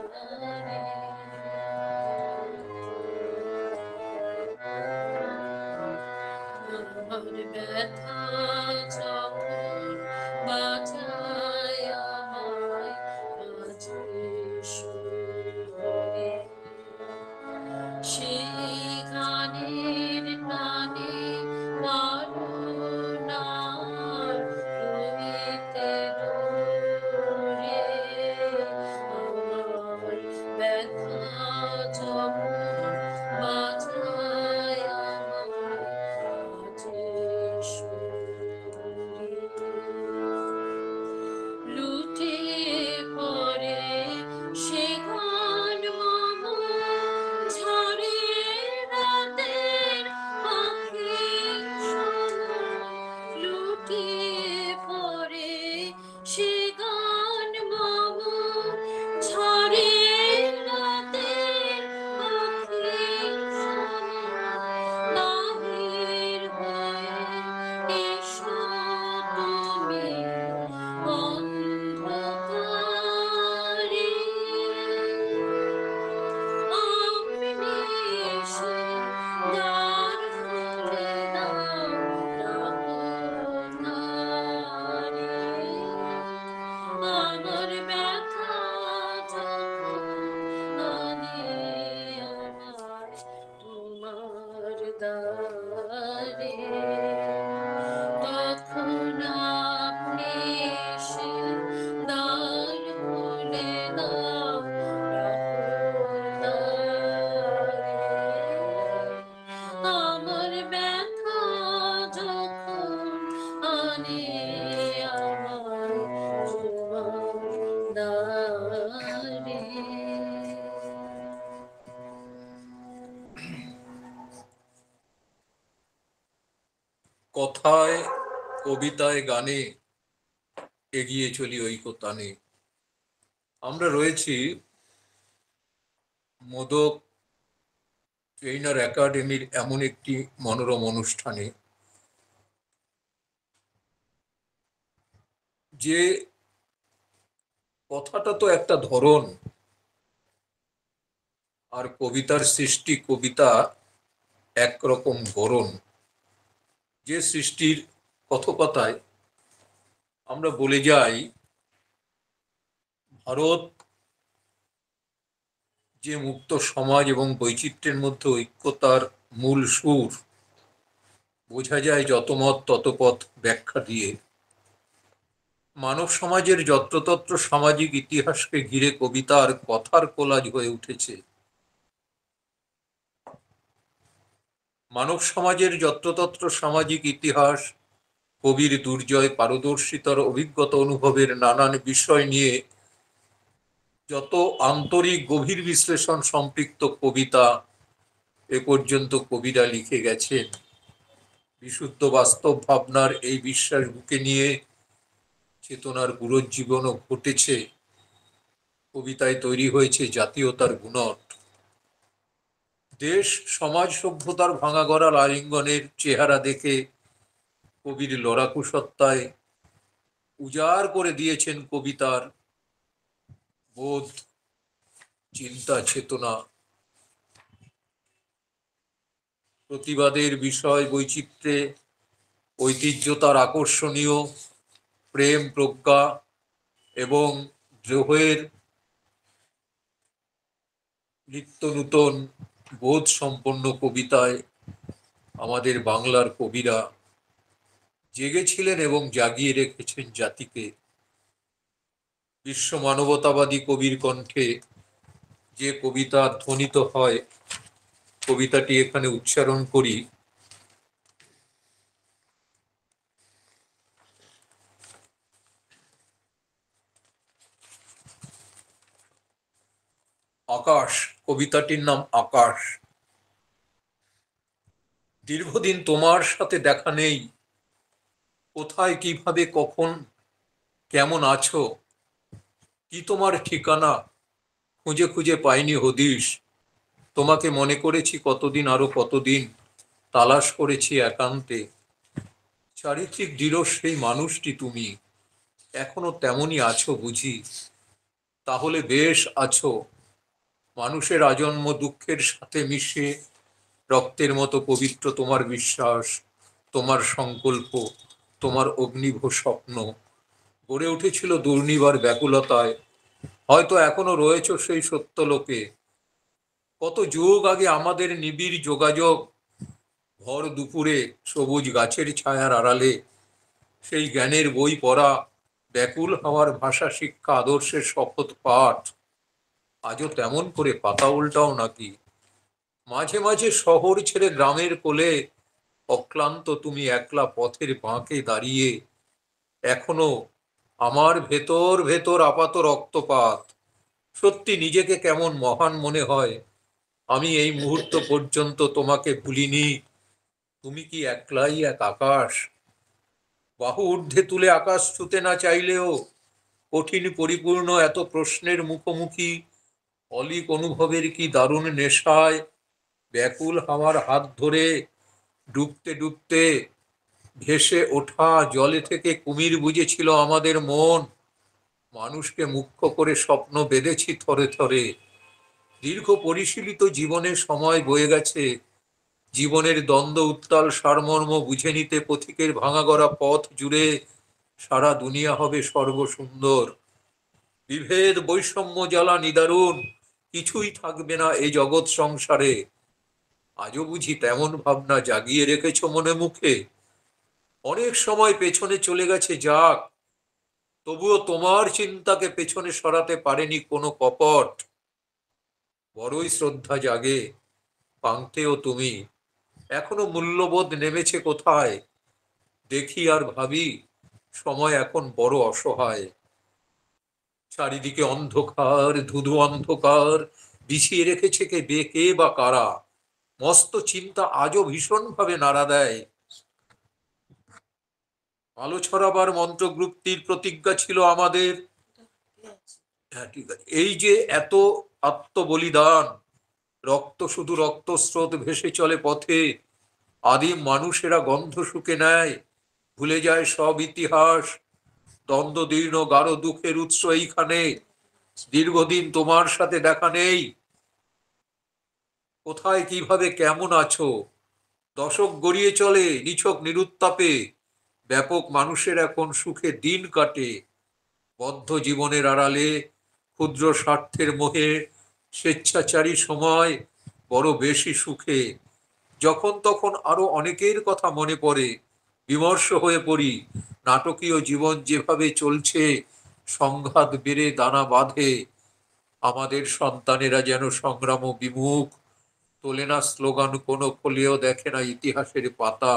দ্বারে, আমার ব্যথা যখন বাঁচায় আমায় মাঝে সুরে, সেই গানের টানে বারুণার রইতে দূরে, আমার ব্যথা যখন বাঁচায় আমায় মাঝে সুরে, লুটিয়ে পড়ে সে গান মম ঝরে রাতের পাখি সময়, লুটিয়ে পড়ে সে গান মম ঝরে রাতের পাখি সময়, বাহির হয়ে এসো তুমি অন্ধকারে, আপনি এসে দ্বার খুলে দাও, ডাকো তারে। আমার ব্যথা যখন আনে আমায় তোমার দ্বারে, তখন আপনি এসে দ্বার খুলে দাও, ডাকো তারে। আমার ব্যথা যখন আনে আমায় তোমার দ্বারে। কথায় কবিতায় গানে এগিয়ে চলি ঐকতানে। আমরা রয়েছি মোদক ট্রেনার একাডেমির এমন একটি মনোরম অনুষ্ঠানে, যে কথাটা তো একটা ধরন, আর কবিতার সৃষ্টি, কবিতা একরকম গড়ন। যে সৃষ্টির কথকতায় আমরা বলে যাই ভারত যে মুক্ত সমাজ এবং বৈচিত্র্যের মধ্যে ঐক্যতার মূল সুর, বোঝা যায় যত মত তত পথ ব্যাখ্যা দিয়ে। মানব সমাজের যত্রতত্র সামাজিক ইতিহাসকে ঘিরে কবিতার কথার কোলাজ হয়ে উঠেছে। মানব সমাজের যত্রতত্র সামাজিক ইতিহাস, কবির দুর্জয়, পারদর্শিতার অভিজ্ঞতা, অনুভবের নানান বিষয় নিয়ে যত আন্তরিক গভীর বিশ্লেষণ সম্পৃক্ত কবিতা এ পর্যন্ত কবিরা লিখে গেছেন। বিশুদ্ধ বাস্তব ভাবনার এই বিশ্বাস বুকে নিয়ে চেতনার পুনর্জীবনও ঘটেছে। কবিতায় তৈরি হয়েছে জাতীয়তার গুণট। দেশ সমাজ সভ্যতার ভাঙা গড়া আলিঙ্গনের চেহারা দেখে কবির লড়াকু সত্তায় উজাড় করে দিয়েছেন কবিতার বোধ, চিন্তা, চেতনা। প্রতিবাদের বিষয়, বৈচিত্র্যে ঐতিহ্যতার আকর্ষণীয়, প্রেম, প্রজ্ঞা এবং দ্রোহের নিত্য নূতন বোধ সম্পন্ন কবিতায় আমাদের বাংলার কবিরা জেগেছিলেন এবং জাগিয়ে রেখেছেন জাতিকে। বিশ্ব মানবতাবাদী কবির কণ্ঠে যে কবিতা ধ্বনিত হয়, কবিতাটি এখানে উচ্চারণ করি। আকাশ, কবিতাটির নাম আকাশ। দীর্ঘদিন তোমার সাথে দেখা নেই, কোথায়, কিভাবে, কখন, কেমন আছো, কি তোমার ঠিকানা, খুঁজে খুঁজে পাইনি হদিশ। তোমাকে মনে করেছি কতদিন, আরো কতদিন, তালাশ করেছি একান্তে। চারিত্রিক দৃঢ় সেই মানুষটি তুমি, এখনো তেমনই আছো বুঝি? তাহলে বেশ আছো। মানুষের আজন্ম দুঃখের সাথে মিশে রক্তের মতো পবিত্র তোমার বিশ্বাস, তোমার সংকল্প, তোমার অগ্নিভ স্বপ্ন গড়ে উঠেছিল দুর্নিবার ব্যাকুলতায়। হয়তো এখনো রয়েছ সেই সত্য লোকে। কত যুগ আগে আমাদের নিবিড় যোগাযোগ, ভর দুপুরে সবুজ গাছের ছায়ার আড়ালে, সেই জ্ঞানের বই পড়া, ব্যাকুল হওয়ার ভাষা শিক্ষা, আদর্শের শপথ পাঠ। আজও তেমন করে পাতা উল্টাও নাকি? মাঝে মাঝে শহর ছেড়ে গ্রামের কোলে অক্লান্ত তুমি একলা পথের বাঁকে দাঁড়িয়ে, এখনো আমার ভেতর ভেতর আপাত রক্তপাত। সত্যি নিজেকে কেমন মহান মনে হয়। আমি এই মুহূর্ত পর্যন্ত তোমাকে ভুলিনি। তুমি কি একলাই এক আকাশ? বাহু ঊর্ধ্বে তুলে আকাশ ছুতে না চাইলেও কঠিন পরিপূর্ণ এত প্রশ্নের মুখোমুখি অলিক অনুভবের কি দারুণ নেশায় ব্যাকুল হওয়ার হাত ধরে ডুবতে ডুবতে ভেসে ওঠা জলে থেকে কুমির বুঝেছিল আমাদের মন। মানুষকে মুখ্য করে স্বপ্ন বেঁধেছি থরে থরে। দীর্ঘ পরিশীলিত জীবনের সময় বয়ে গেছে। জীবনের দ্বন্দ্ব উত্তাল সারমর্ম বুঝে নিতে পথিকের ভাঙাগড়া পথ জুড়ে সারা দুনিয়া হবে সর্বসুন্দর। বিভেদ, বৈষম্য, জ্বালা, নিদারুণ কিছুই থাকবে না এই জগৎ সংসারে। আজও বুঝি তেমন ভাবনা জাগিয়ে রেখেছ মনে মুখে? অনেক সময় পেছনে চলে গেছে যাক, তবুও তোমার চিন্তাকে পেছনে সরাতে পারেনি কোনো কপট। বড়ই শ্রদ্ধা জাগে, পাংতেও তুমি। এখনো মূল্যবোধ নেমেছে কোথায়? দেখি আর ভাবি, সময় এখন বড় অসহায়। চারিদিকে অন্ধকার, ধুধু অন্ধকার বিছিয়ে রেখেছে কে কে বা কারা। মস্ত চিন্তা আজও ভীষণ ভাবে নাড়া দেয়। আলো ছড়াবার মন্ত্রগুপ্তির প্রতিজ্ঞা ছিল আমাদের। হ্যাঁ, ঠিক আছে। এই যে এত আত্মবলিদান, রক্ত শুধু রক্তস্রোত ভেসে চলে পথে, আদিম মানুষেরা গন্ধ শুকে নেয়, ভুলে যায় সব ইতিহাস, দ্বন্দ্বদীর্ণ গাঢ় দুঃখের উৎস এইখানে। দীর্ঘদিন তোমার সাথে দেখা নেই, কোথায় কিভাবে কেমন আছো? দশক গড়িয়ে চলে নিছক নিরুত্তাপে, ব্যাপক মানুষের এখন সুখে দিন কাটে। বদ্ধ জীবনের আড়ালে ক্ষুদ্র স্বার্থের মোহে স্বেচ্ছাচারী সময় বড় বেশি সুখে। যখন তখন আরো অনেকের কথা মনে পড়ে, বিমর্ষ হয়ে পড়ি। নাটকীয় জীবন যেভাবে চলছে, সংঘাত বেড়ে দানা বাঁধে। আমাদের সন্তানেরা যেন সংগ্রাম বিমুখ, তোলে না স্লোগান, কোনো ফলিও দেখে না ইতিহাসের পাতা।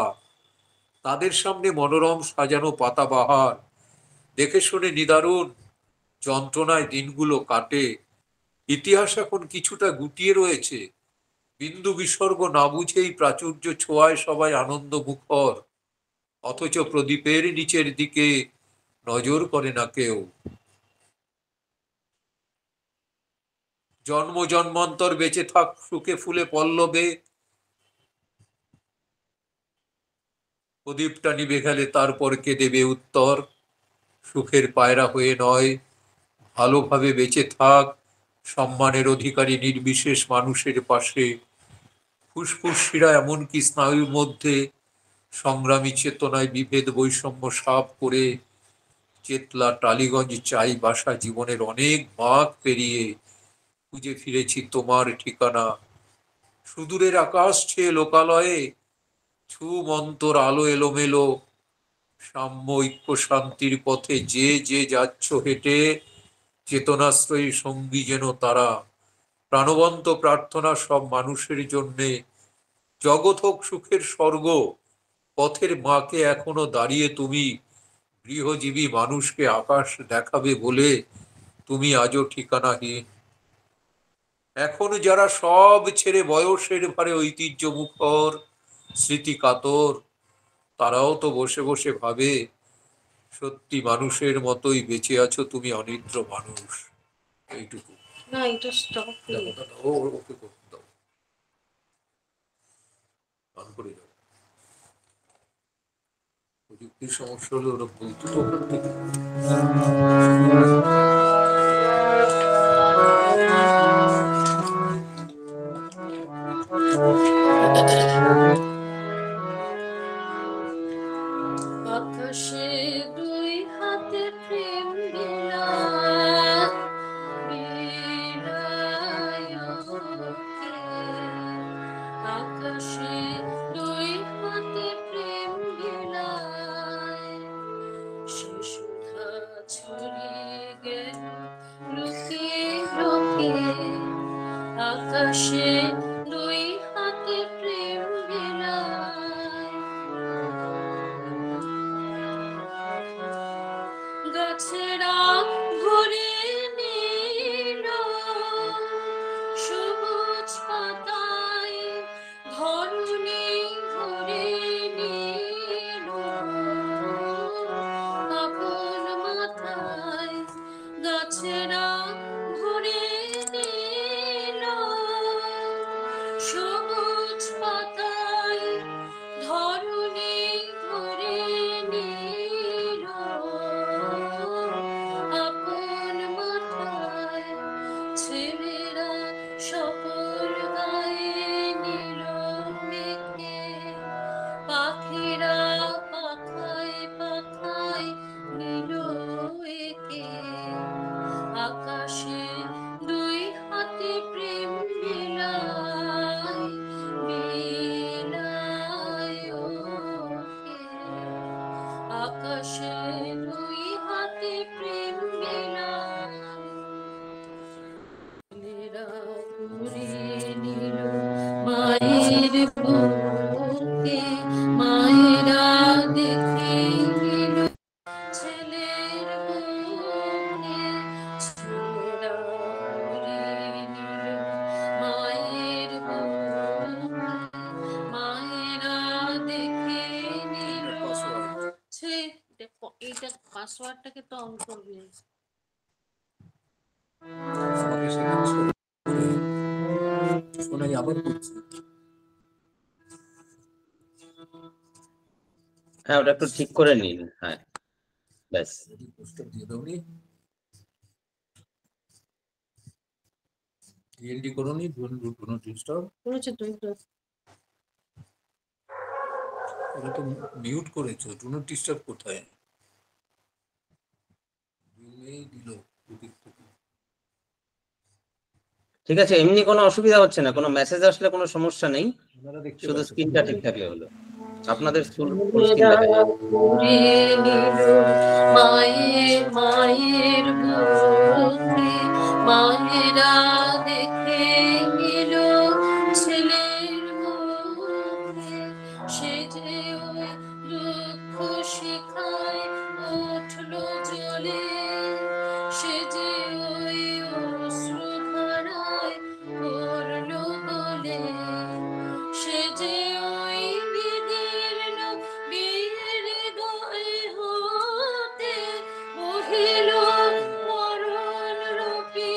তাদের সামনে মনোরম সাজানো পাতাবাহার, দেখে শুনে নিদারুণ যন্ত্রণায় দিনগুলো কাটে। ইতিহাস এখন কিছুটা গুটিয়ে রয়েছে, বিন্দু বিসর্গ না বুঝেই প্রাচুর্য ছোঁয়ায় সবাই আনন্দ মুখর, অথচ প্রদীপের নিচের দিকে নজর করে না কেউ। জন্ম জন্মান্তর বেঁচে থাক সুখে ফুলে পল্লবে, প্রদীপটা নিভে গেলে তারপর কে দেবে উত্তর? সুখের পায়রা হয়ে নয়, ভালোভাবে বেঁচে থাক, সম্মানের অধিকারী নির্বিশেষ মানুষের পাশে। ফুসফুস শিরা এমনকি স্নায়ুর মধ্যে সংগ্রামী চেতনায় বিভেদ বৈষম্য সাফ করে চেতলা টালিগঞ্জ চাই বাসা জীবনের অনেক বাঁক পেরিয়ে খুঁজে ফিরেছি তোমার ঠিকানা। সুদূরের আকাশ ছেয়ে লোকালয়ে ছু মন্তর আলো এলোমেলো, সাম্য ঐক্য শান্তির পথে যে যে যাচ্ছ হেঁটে, চেতনাশ্রয়ী সঙ্গী যেন তারা। প্রাণবন্ত প্রার্থনা সব মানুষের জন্যে, জগৎ হোক সুখের স্বর্গ। পথের মাকে এখনো দাঁড়িয়ে তুমি, গৃহজীবী মানুষকে আকাশ দেখাবে বলে তুমি আজও ঠিকানাহীন। এখন যারা সব ছেড়ে বয়সের ভারে ঐতিহ্য মুখর, স্মৃতি কাতর, তারাও তো বসে বসে ভাবে সত্যি মানুষের মতোই বেঁচে আছো তুমি, অনিদ্র মানুষ। এইটুকু। না, এটা স্টপ দেখো দাদা, ওকে করতে দাও, পান করে যাও। প্রযুক্তির সমস্যা হলে ওরা বলতো তো ওখান থেকে। আকাশে দুই হাতে প্রেম বিলায়, বিলায়কে। আকাশে দুই হাতে প্রেম বিলায়, সে সুধা ছড়িয়ে গেল লোকে লোকে। আকাশে দুই হাতে প্রেম বিলায়, গাছেরা ভরে নিল সবুজ পাতায়, ধরণী ভরে নিল আপন মাথায়। গাছেরা ভরে নিল সবুজ পাতায়, ধরণী ভরে নিল আপন মাথায়। ছেলেরা সকল গায়ে নিল মেখে, পাখিরা পাখায় পাখায় নিল একে। আকাশ পাসওয়ার্ডটাকে তো অন করবি। শোনাই আবার করছি। হ্যাঁ, ওটা একটু ঠিক করে নিন। হ্যাঁ, ব্যাস। পোস্টার দিয়ে দাওনি, ডিএনডি করোনি, ডোন্ট ডিস্টার্ব। করেছে তুই তো। ওটা তো মিউট করেছো, ডোন্ট ডিস্টার্ব কোথায় দিল? ঠিক আছে, এমনি কোনো অসুবিধা হচ্ছে না, কোনো মেসেজ আসলে কোনো সমস্যা নেই, আপনারা দেখতে শুধু পাচ্ছেন? স্ক্রিনটা ঠিক থাকলে হলো। আপনাদের ফুল স্ক্রিন দেখা যায়। মায়ের মায়ের বুকে মায়েরা দেখে নিল ছেলের মুখে, সে যে ওই দুঃখ শিখায় উঠলো জ্বলে, সে যে ওই অশ্রু ধারায় করলো বলে, সে যে ওই বিদীর্ণ হৃদয় হতে বহিল মরণ রূপী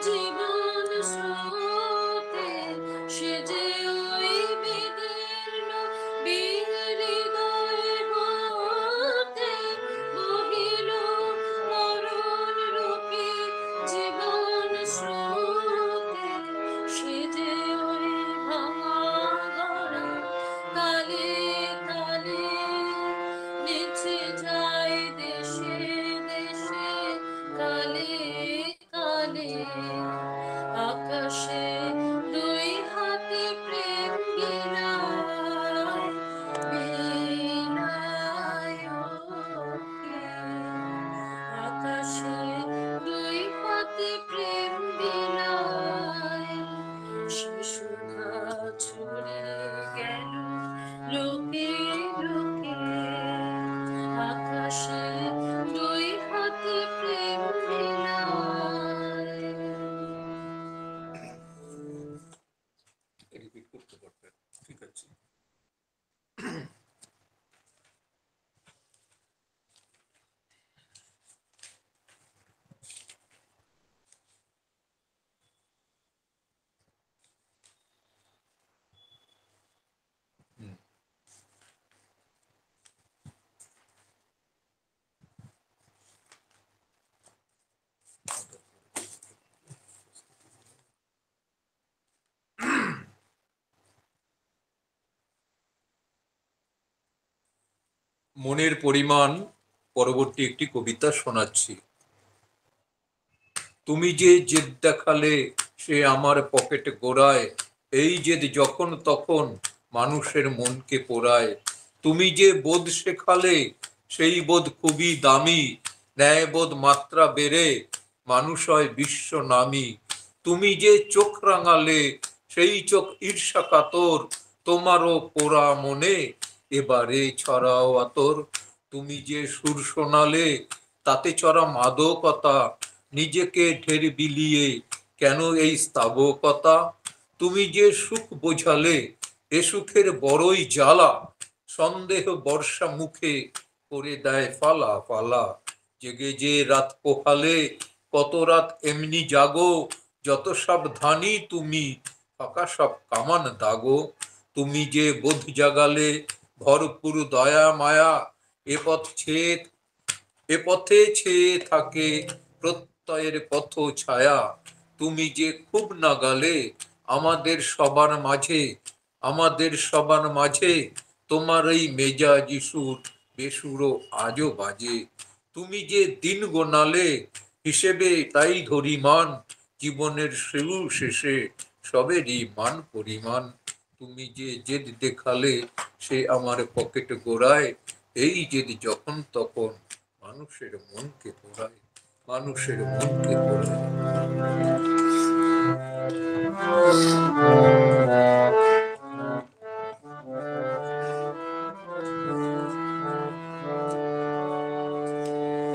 জীবন স্রোতে, সে যে ওই বিদীর্ণ হৃদয় হতে বহিল মরণ রূপী জীবন স্রোতে, সে যে ওই ভাঙা গড়া কালে কালে নেচে যায় দেশে দেশে কালে কালে, আকাশে দুই হাতে প্রেম গিলায় বিলায় ওকে, আকাশে দুই হাতে প্রেম বিলায়, শিশুরা ছড়ে গেল লোকে লোকে, আকাশে দুই হাতে প্রেম বিলায়। রিপিট করতে পারবেন, ঠিক আছে। মনের পরিমাণ পরবর্তী একটি কবিতা শোনাচ্ছি। তুমি যে জেদ দেখালে সে আমার পকেটে গোড়ায়, এই জেদ যখন তখন মানুষের মনকে পোড়ায়। তুমি যে বোধ শেখালে সেই বোধ খুবই দামি, ন্যায়বোধ মাত্রা বেড়ে মানুষ হয় বিশ্ব নামী। তুমি যে চোখ রাঙালে সেই চোখ ঈর্ষা কাতর, তোমারও পোড়া মনে এবারে ছড়াও আতর। তুমি যে সুর শোনালে তাতে চড়া মাদকতা, নিজেকে ঢের বিলিয়ে কেন এই স্তাবকতা। তুমি যে সুখ বোঝালে এ সুখের বড়ই জ্বালা, সন্দেহ বর্ষা মুখে করে দেয় ফালা ফালা। জেগে যে রাত পোহালে কত রাত এমনি জাগো, যত সাবধানী তুমি ফাঁকা সব কামান দাগো। তুমি যে বোধ জাগালে ভরপুর দয়া মায়া, এ পথে ছেয়ে থাকে প্রত্যয়ের পথ ছায়া। তুমি যে খুব নাগালে আমাদের সবার মাঝে তোমার এই মেজাজি সুর বেসুরো আজও বাজে। তুমি যে দিন গোনালে হিসেবে তাই ধরি মান, জীবনের শুরু শেষে সবেরই মান পরিমাণ। তুমি যে জেদ দেখালে সে আমার পকেট গোড়ায়, এই জেদ যখন তখন মানুষের মনকে পোড়ায়, মানুষের মনকে পোড়ায়।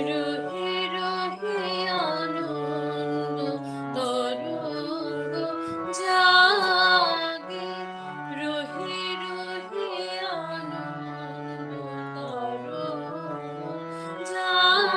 রহি রহি আনন্দ তরঙ্গ জাগে, রহি রহি আনন্দ তরঙ্গ জাগে।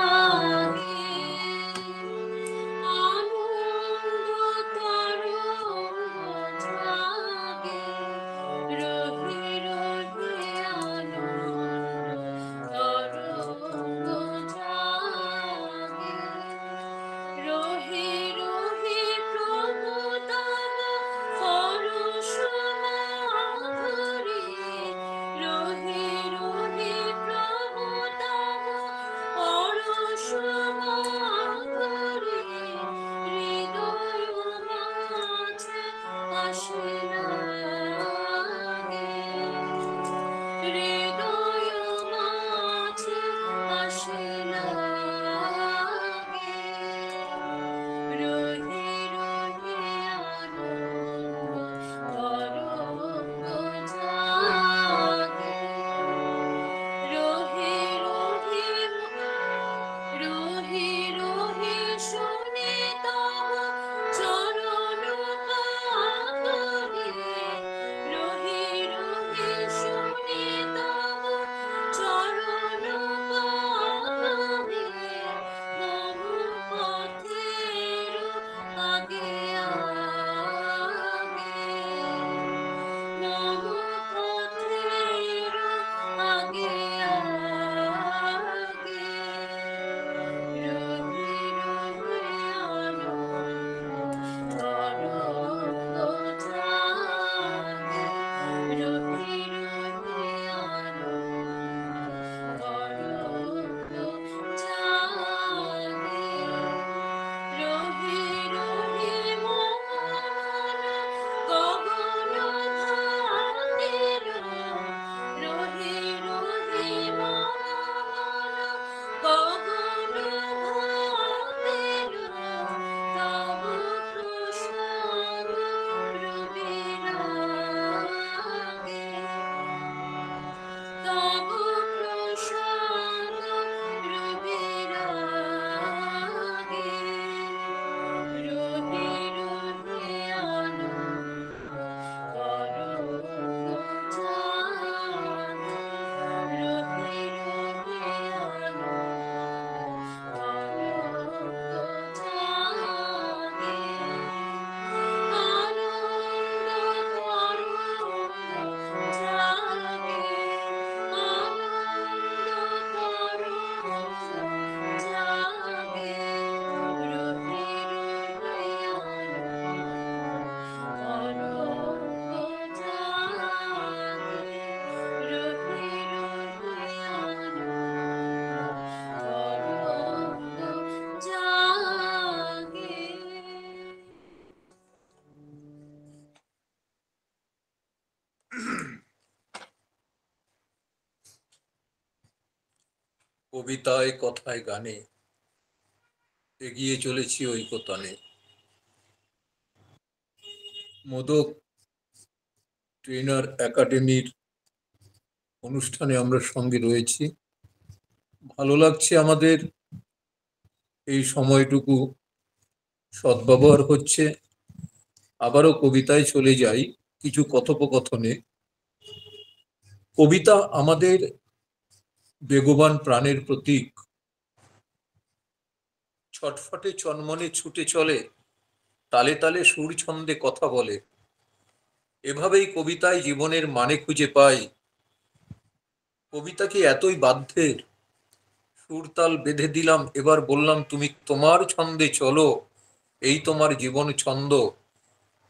কবিতায় কথায় গানে এগিয়ে চলেছি ঐকতানে। মোদক ট্রেনার একাডেমির অনুষ্ঠানে আমরা সঙ্গে রয়েছি। ভালো লাগছে আমাদের, এই সময়টুকু সদ্ব্যবহার হচ্ছে। আবারও কবিতায় চলে যাই, কিছু কথোপকথনে। কবিতা আমাদের বেগবান প্রাণের প্রতীক। ছটফটে চনমনে ছুটে চলে, তালে তালে সুর ছন্দে কথা বলে। এভাবেই কবিতায় জীবনের মানে খুঁজে পাই। কবিতা কি এতই বাধ্যের? সুরতাল বেঁধে দিলাম, এবার বললাম তুমি তোমার ছন্দে চলো, এই তোমার জীবন ছন্দ।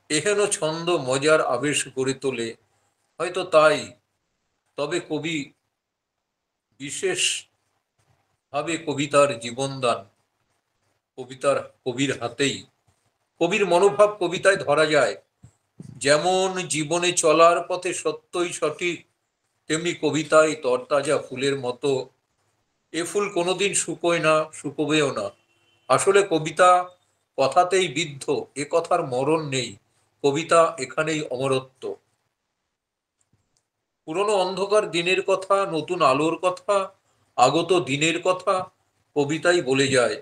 এহেন ছন্দ মজার আবেশ গড়ে তোলে, হয়তো তাই। তবে কবি বিশেষ ভাবে কবিতার জীবনদান কবির হাতেই। কবির মনোভাব কবিতায় ধরা যায়। যেমন জীবনে চলার পথে সত্যই সঠিক, তেমনি কবিতায় তরতাজা ফুলের মতো। এ ফুল কোনোদিন শুকোয় না, শুকোবেও না। আসলে কবিতা কথাতেই বিদ্ধ, এ কথার মরণ নেই। কবিতা এখানেই অমরত্ব। পুরনো অন্ধকার দিনের কথা, নতুন আলোর কথা, আগত দিনের কথা কবিতাই বলে যায়।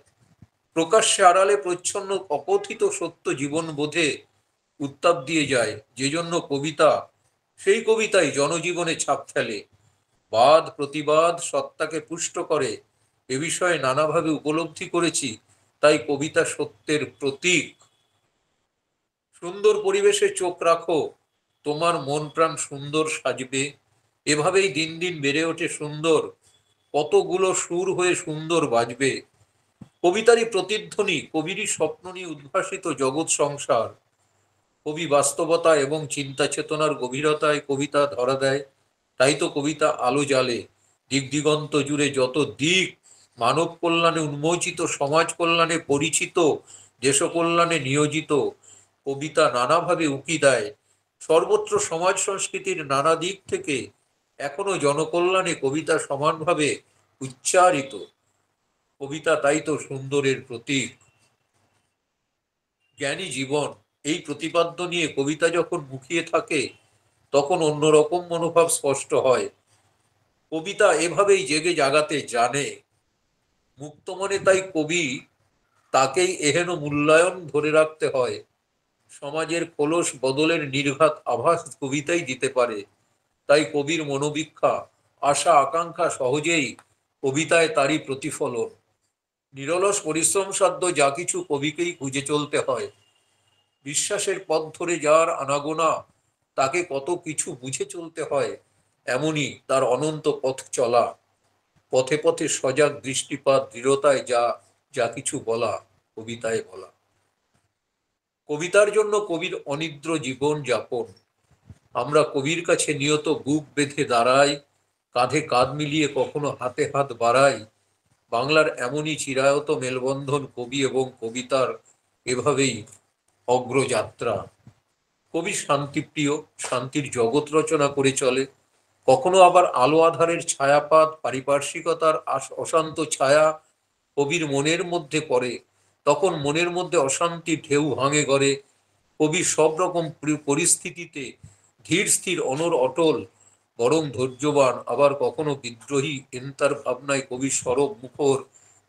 প্রকাশ্যে আড়ালে প্রচ্ছন্ন অকথিত সত্য জীবন বোধে উত্তাপ দিয়ে যায়। যে জন্য কবিতা, সেই কবিতাই জনজীবনে ছাপ ফেলে। বাদ প্রতিবাদ সত্তাকে পুষ্ট করে, এ বিষয়ে নানাভাবে উপলব্ধি করেছি। তাই কবিতা সত্যের প্রতীক। সুন্দর পরিবেশে চোখ রাখো, তোমার মন প্রাণ সুন্দর সাজবে। এভাবেই দিন দিন বেড়ে ওঠে সুন্দর, কতগুলো সুর হয়ে সুন্দর বাজবে। কবিতারই প্রতিধ্বনি, কবিরই স্বপ্ন নিয়ে উদ্ভাসিত জগৎ সংসার। কবি বাস্তবতা এবং চিন্তা চেতনার গভীরতায় কবিতা ধরা দেয়। তাই তো কবিতা আলো জ্বালে দিক দিগন্ত জুড়ে, যত দিক মানব কল্যাণে উন্মোচিত, সমাজ কল্যাণে পরিচিত, দেশ কল্যাণে নিয়োজিত। কবিতা নানাভাবে উঁকি দেয় সর্বত্র সমাজ সংস্কৃতির নানা দিক থেকে। এখনো জনকল্যাণে কবিতা সমানভাবে উচ্চারিত। কবিতা তাই তো সুন্দরের প্রতীক। জ্ঞানী জীবন, এই প্রতিপাদ্য নিয়ে কবিতা যখন মুখিয়ে থাকে, তখন অন্যরকম মনোভাব স্পষ্ট হয়। কবিতা এভাবেই জেগে জাগাতে জানে। মুক্ত মনে তাই কবি, তাকেই এহেন মূল্যায়ন ধরে রাখতে হয়। সমাজের খোলস বদলের নির্ঘাত আভাস কবিতাই দিতে পারে। তাই কবির মনোবীক্ষা, আশা আকাঙ্ক্ষা সহজেই কবিতায় তারই প্রতিফলন। নিরলস পরিশ্রম সাধ্য যা কিছু কবিকেই খুঁজে চলতে হয়। বিশ্বাসের পথ ধরে যার আনাগোনা, তাকে কত কিছু বুঝে চলতে হয়। এমনই তার অনন্ত পথ চলা, পথে পথে সজাগ দৃষ্টিপাত, দৃঢ়তায় যা যা কিছু বলা, কবিতায় বলা। কবিতার জন্য কবির অনিদ্র জীবন যাপন। আমরা কবির কাছে নিয়ত বুক বেঁধে দাঁড়াই, কাঁধে কাঁধ মিলিয়ে কখনো হাতে হাত বাড়াই। বাংলার এমনই চিরায়ত মেলবন্ধন কবি এবং কবিতার, এভাবেই অগ্রযাত্রা। কবি শান্তিপ্রিয়, শান্তির জগৎ রচনা করে চলে। কখনো আবার আলো আধারের ছায়াপাত, পারিপার্শ্বিকতার অশান্ত ছায়া কবির মনের মধ্যে পড়ে। তখন মনের মধ্যে অশান্তি ঢেউ ভাঙে গড়ে। কবি সব রকম পরিস্থিতিতে ধীর স্থির অনর অটল, বরং ধৈর্যবান। আবার কখনো বিদ্রোহী, এন্তার ভাবনায় কবি সরব মুখর,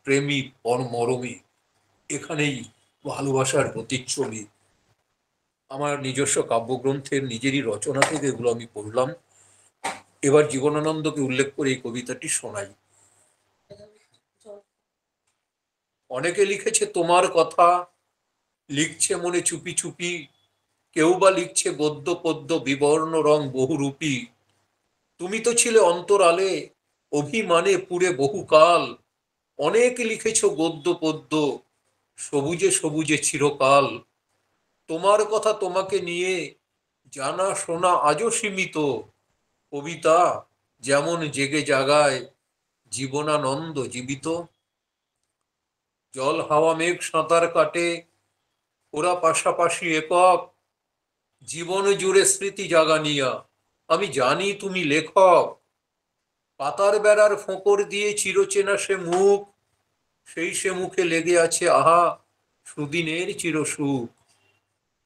প্রেমী মরমী। এখানেই ভালোবাসার প্রতিচ্ছবি। আমার নিজস্ব কাব্যগ্রন্থের নিজেরই রচনা থেকে এগুলো আমি পড়লাম। এবার জীবনানন্দকে উল্লেখ করে এই কবিতাটি শোনাই। অনেকে লিখেছে তোমার কথা, লিখছে মনে চুপি চুপি, কেউ বা লিখছে গদ্য পদ্য বিবর্ণ রং বহুরূপী। তুমি তো ছিলে অন্তরালে, অভিমানে পুড়ে বহুকাল। অনেক লিখেছ গদ্য পদ্য, সবুজে সবুজে চিরকাল। তোমার কথা তোমাকে নিয়ে জানা শোনা আজও সীমিত। কবিতা যেমন জেগে জাগায় জীবনানন্দ জীবিত। জল হাওয়া মেঘ সাঁতার কাটে, ওরা পাশাপাশি একক। জীবন জুড়ে স্মৃতি জাগানিয়া, আমি জানি তুমি লেখক। পাতার বেড়ার ফোঁকর দিয়ে চিরচেনা সে মুখ, সে মুখে লেগে আছে আহা সুদিনের চিরসুখ।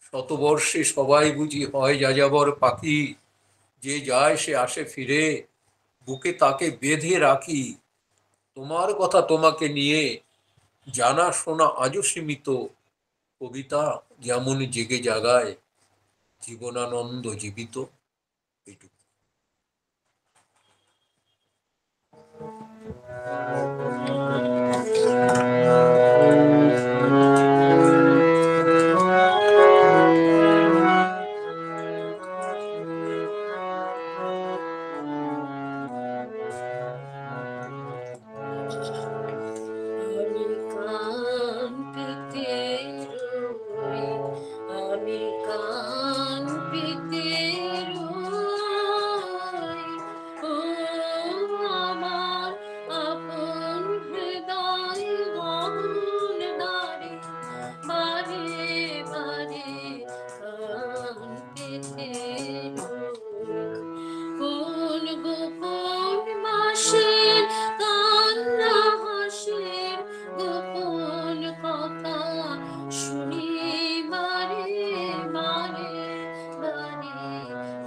শতবর্ষে সবাই বুঝি হয় যাযাবর পাখি, যে যায় সে আসে ফিরে, বুকে তাকে বেঁধে রাখি। তোমার কথা তোমাকে নিয়ে জানা শোনা আজও সীমিত, কবিতা যেমন জেগে জাগায় জীবনানন্দ জীবিত। এইটুকু। আমি কান পেতে রই, আমি কান পেতে রই, ও আমার আপন হৃদয় মন দাঁড়ি, বারে বারে কান পেতে রই। কোন গোপন মাসের কান্না হাসির গোপন কথা শুনি বারে বারে বারে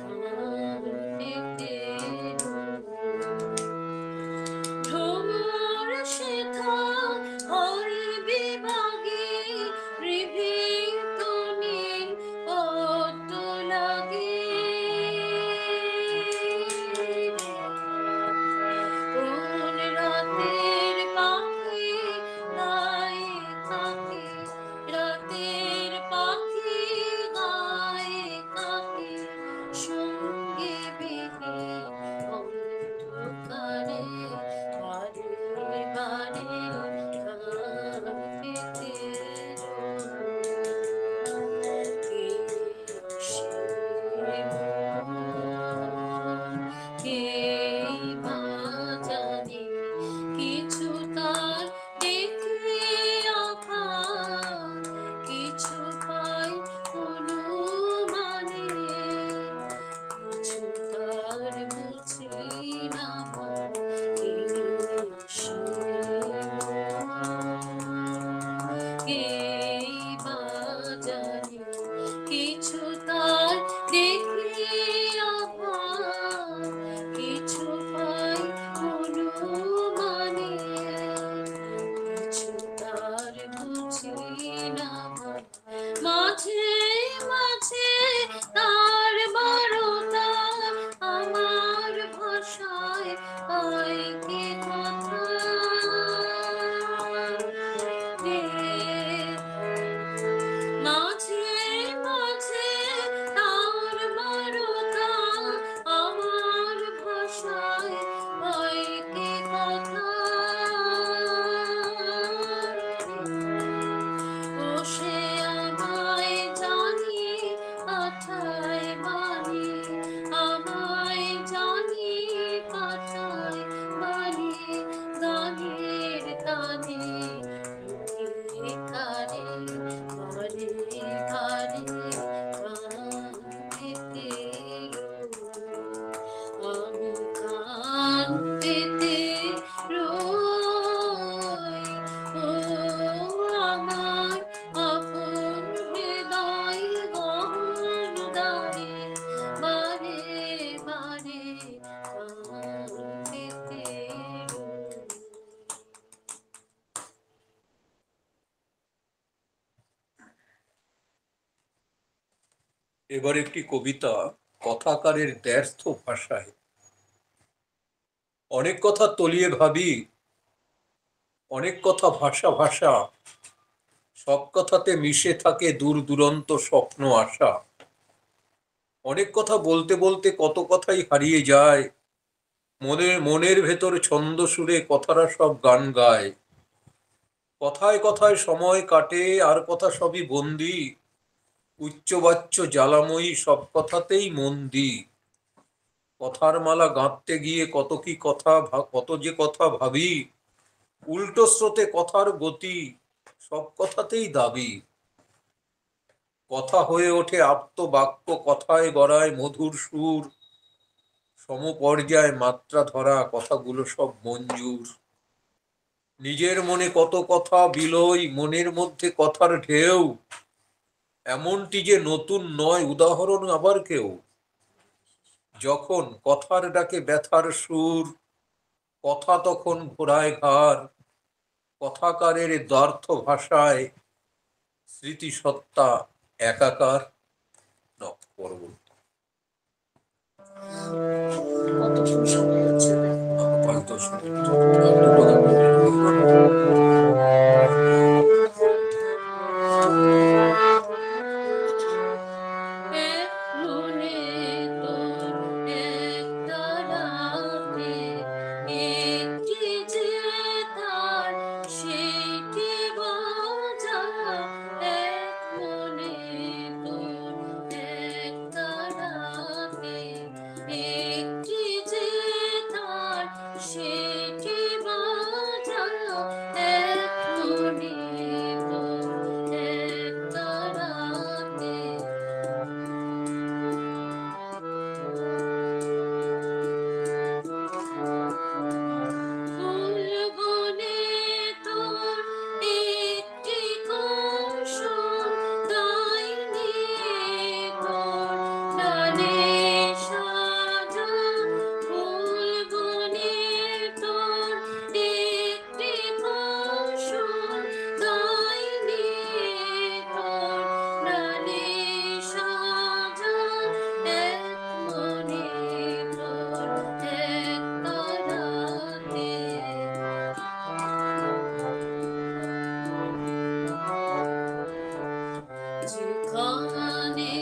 কান পেতে ভ্রমর শেখা হয় বিভাগে, হৃদিত নীল পদ্ম লাগে। কোন রাতের পাখি গায়ে থাকে, রাতের পাখি গায়ে থাকে, সঙ্গে বেহে অন্ধকারে বারে বারে কান পেতে রই। কে বা জানে কিছু তার দেখলে আঘাত, কিছু পাই অনুমানে, কিছু তার বুঝি না মন, কে সে কে বা জানে কিছু তার দেখলে আভার, কিছু পাই অনুমানে, কিছু তার বুঝি না মন। মাঝে মাঝে তার বারতা আমার ভাষায় হয় কি কথা রে। মাঝে মাঝে তার বারতা আমার ভাষায় হয় কি কথা। ও সে আমায় জানি পাঠায় বাণী, আমায় জানি পাঠায় বাণী, গানের তানে লুকিয়ে কারে বারে বারে কান পেতে রই। আমি কান পেতে রই, ও আমার আপন হৃদয় গহন দ্বারে বারে বারে কান পেতে রই। এবার একটি কবিতা কথাকারের দ্ব্যর্থ ভাষায়। অনেক কথা তলিয়ে ভাবি, অনেক কথা ভাষা ভাষা, সব কথাতে মিশে থাকে দূর দুরন্ত স্বপ্ন আশা। অনেক কথা বলতে বলতে কত কথাই হারিয়ে যায়, মনের ভেতর ছন্দ সুরে কথারা সব গান গায়। কথায় কথায় সময় কাটে আর কথা সবই বন্দি, উচ্চবাচ্য জ্বালাময়ী সব কথাতেই মন দিই। কথার মালা গাঁথতে গিয়ে কত কি কথা কত যে কথা ভাবি, উল্টো স্রোতে কথার গতি সব কথাতেই দাবি। কথা হয়ে ওঠে আপ্ত বাক্য, কথায় গড়ায় মধুর সুর, সমপর্যায় মাত্রা ধরা কথাগুলো সব মঞ্জুর। নিজের মনে কত কথা বিলয়, মনের মধ্যে কথার ঢেউ, এমনটি যে নতুন নয় উদাহরণ আবার কেউ। যখন কথার ডাকে ব্যথার সুর, কথা তখন ঘোড়ায় ঘাড়, কথাকারের দ্বার্থ ভাষায় স্মৃতিসত্তা একাকার। পরবর্তী কত সময় হচ্ছে দেখো। 5-10 এক মনে তোর এক তারাতে একটি যে তার সেটি বাজা। এক মনে তোর এক তারাতে একটি যে তার সেটি বাজা। এক মনে তোর এক তারাতে ফুলবনে তোর একটি কুসুম তাই নিয়ে তোর ডালে সাজা। ফুলবনে তোর একটি কুসুম তাই নিয়ে তোর ডালে সাজা। এক মনে তোর এক তারাতে যেখানে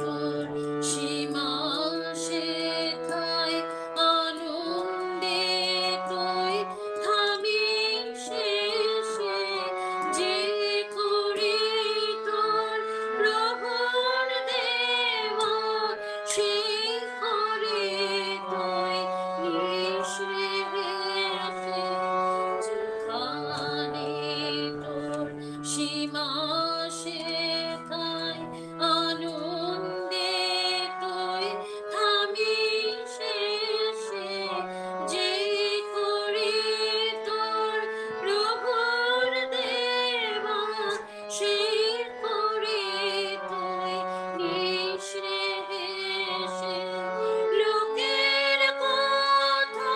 তোর সীমা সেথায় আনন্দে তুই থামি শেষে। যে করে তোর প্রভুর দেওয়া সে করে তুই নিঃশ্রে হেসে। যেখানে তোর সীমা সেথায় আনন্দে তুই থামি শেষে। যে করে তোর প্রভুর দেওয়া সে করে তুই নিঃশ্রে হেসে। লোকের কথা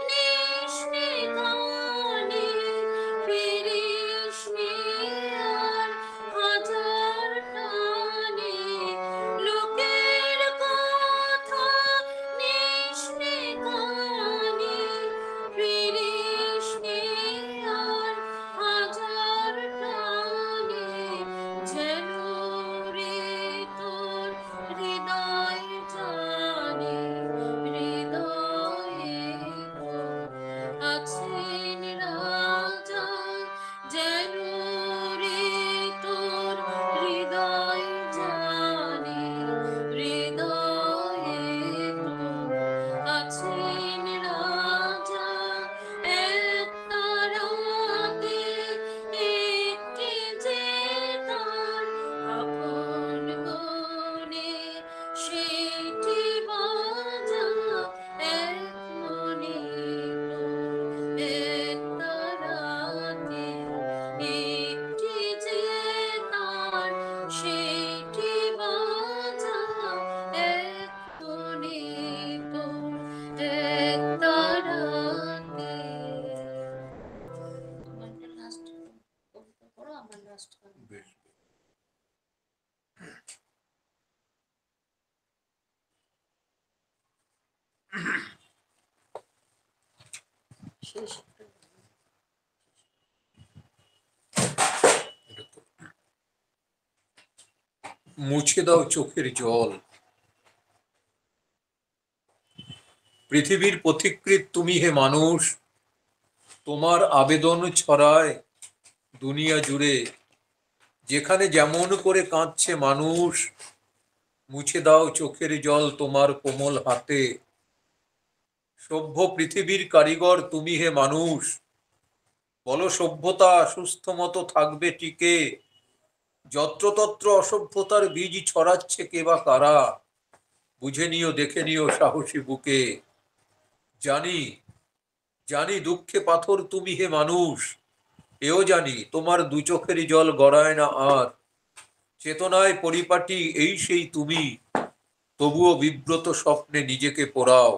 নিশ্নে কানে ফিরিস নি আর হাজার টানে। লোকের কথা নিশ্নে কানে ফিরিস নি আর হাজার টানে। যেন রে তোর হৃদয় জানে, হৃদয়ে তোর আছেন রাজা। যেন রে তোর হৃদয় জানে, হৃদয়ে তোর আছেন রাজা। এক তারাতে একটি যে তার আপন মনে সেটি বাজা। এক মনে তোর এক তারাতে একটি যে তার সেটি বাজা। এক মনে তোর এক তারাতে। তোমারটা লাস্ট করো, আমার লাস্ট করো। বেশ। শেষ মুছে দাও চোখের জল। পৃথিবীর পথিকৃৎ তুমি হে মানুষ, তোমার আবেদন ছড়ায় দুনিয়া জুড়ে। যেখানে যেমন করে কাঁদছে মানুষ, মুছে দাও চোখের জল তোমার কোমল হাতে। সভ্য পৃথিবীর কারিগর তুমি হে মানুষ, বলো সভ্যতা সুস্থ মতো থাকবে টিকে। যত্রতত্র অসভ্যতার বীজ ছড়াচ্ছে কে বা কারা। বুঝে নিও, দেখে নিও সাহসী বুকে। জানি জানি দুঃখে পাথর তুমি হে মানুষ, এও জানি তোমার দু চোখেরই জল গড়ায় না আর। চেতনায় পরিপাটি এই সেই তুমি, তবুও বিব্রত স্বপ্নে নিজেকে পোড়াও।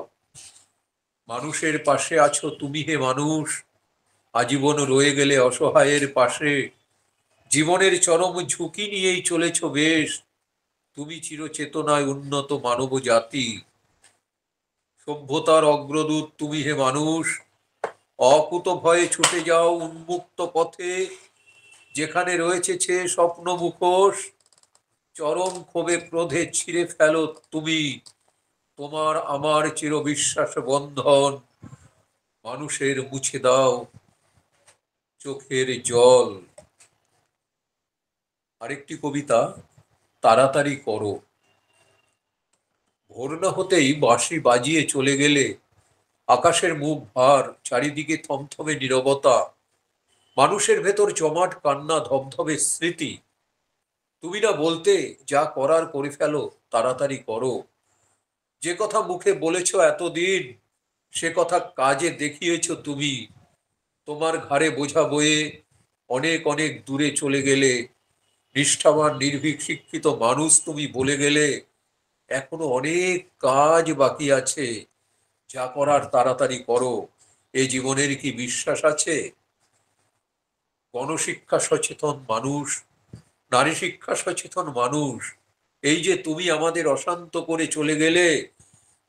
মানুষের পাশে আছো তুমি হে মানুষ, আজীবন রয়ে গেলে অসহায়ের পাশে। জীবনের চরম ঝুঁকি নিয়েই চলেছ বেশ, তুমি চিরচেতনায় উন্নত মানব জাতি। সভ্যতার অগ্রদূত তুমি হে মানুষ, অকুত ভয়ে ছুটে যাও উন্মুক্ত পথে, যেখানে রয়েছে স্বপ্ন মুখোশ। চরম ক্ষোভে ক্রোধে ছিঁড়ে ফেলো তুমি তোমার আমার চিরবিশ্বাস বন্ধন। মানুষের মুছে দাও চোখের জল। আরেকটি কবিতা, তাড়াতাড়ি করো। ভোর না হতেই বাঁশি বাজিয়ে চলে গেলে, আকাশের মুখ ভার, চারিদিকে থমথমে নীরবতা, মানুষের ভেতর জমাট কান্না, ধবধবে স্মৃতি। তুমি না বলতে, যা করার করে ফেলো, তাড়াতাড়ি করো। যে কথা মুখে বলেছ এতদিন, সে কথা কাজে দেখিয়েছ তুমি। তোমার ঘাড়ে বোঝা বয়ে অনেক অনেক দূরে চলে গেলে, নিষ্ঠাবান নির্ভীক শিক্ষিত মানুষ তুমি বলে গেলে, এখনো অনেক কাজ বাকি আছে, যা করার তাড়াতাড়ি করো। এ জীবনের কি বিশ্বাস আছে? গণশিক্ষা সচেতন মানুষ, নারী শিক্ষা সচেতন মানুষ, এই যে তুমি আমাদের অশান্ত করে চলে গেলে,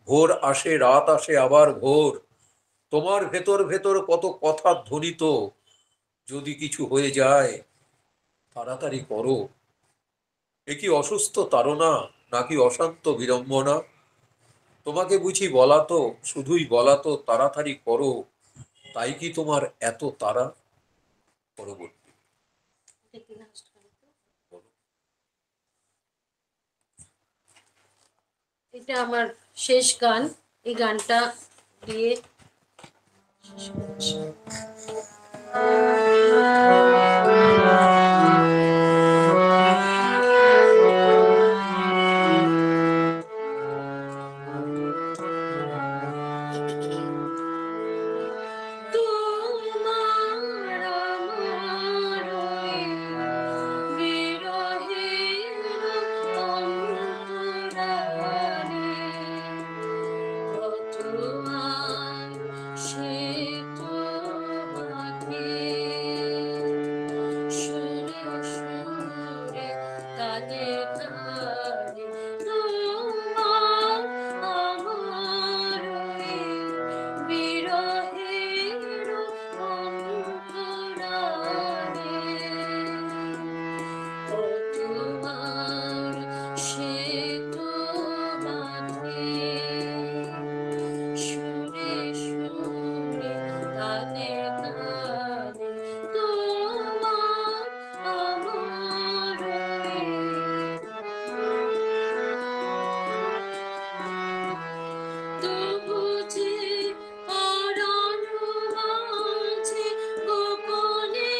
ভোর আসে রাত আসে আবার ভোর, তোমার ভেতর ভেতর কত কথা ধ্বনিত। যদি কিছু হয়ে যায়, তাড়াতাড়ি করো। এ কি অসুস্থ তাড়না, নাকি অশান্ত বিড়ম্বনা? তোমাকে বুঝি বলাতো, শুধুই বলাতো তাড়াতাড়ি করো, তাই কি তোমার এত তাড়া? পরবর্তী এটা কি last গান তো? বলো। এটা আমার শেষ গান। এই গানটা দিয়ে শেষ করছি। তোমার আমার ওই বিরহের অন্তরালে কত আর সে তো বাঁধে, সুরে সুরে কাঁদে কাঁদে তোমার আমার ওই বিরহের অন্তরালে কতবার সে তো বাঁধে, সুরে সুরে কাঁদে কাঁদে তোমার আমার তবু যে পরাণ মাঝে গোপনে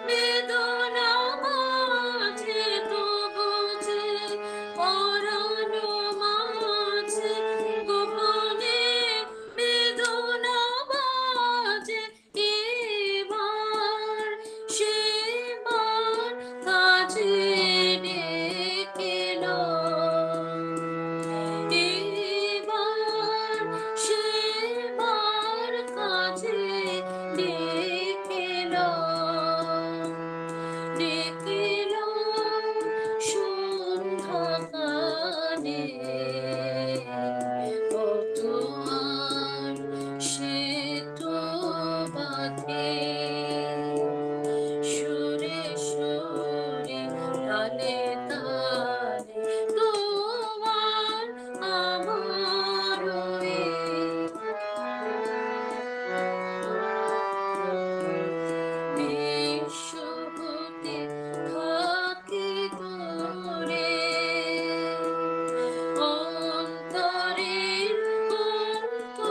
বেদনা মাঝে, তবু যে পরাণ মাঝে গোপনে বেদনা মাঝে, এবার সেবার কাছে ডেকেলো, এবার সেবার কাছে ডেকেলো, ডেকেলো সন্ধ্যাকালে কত আর সে তো বাঁধে, সুরে সুরে তালে তালে তোমার আমার ওই বিশ্ব হতে থাকে দূরে, অন্তরের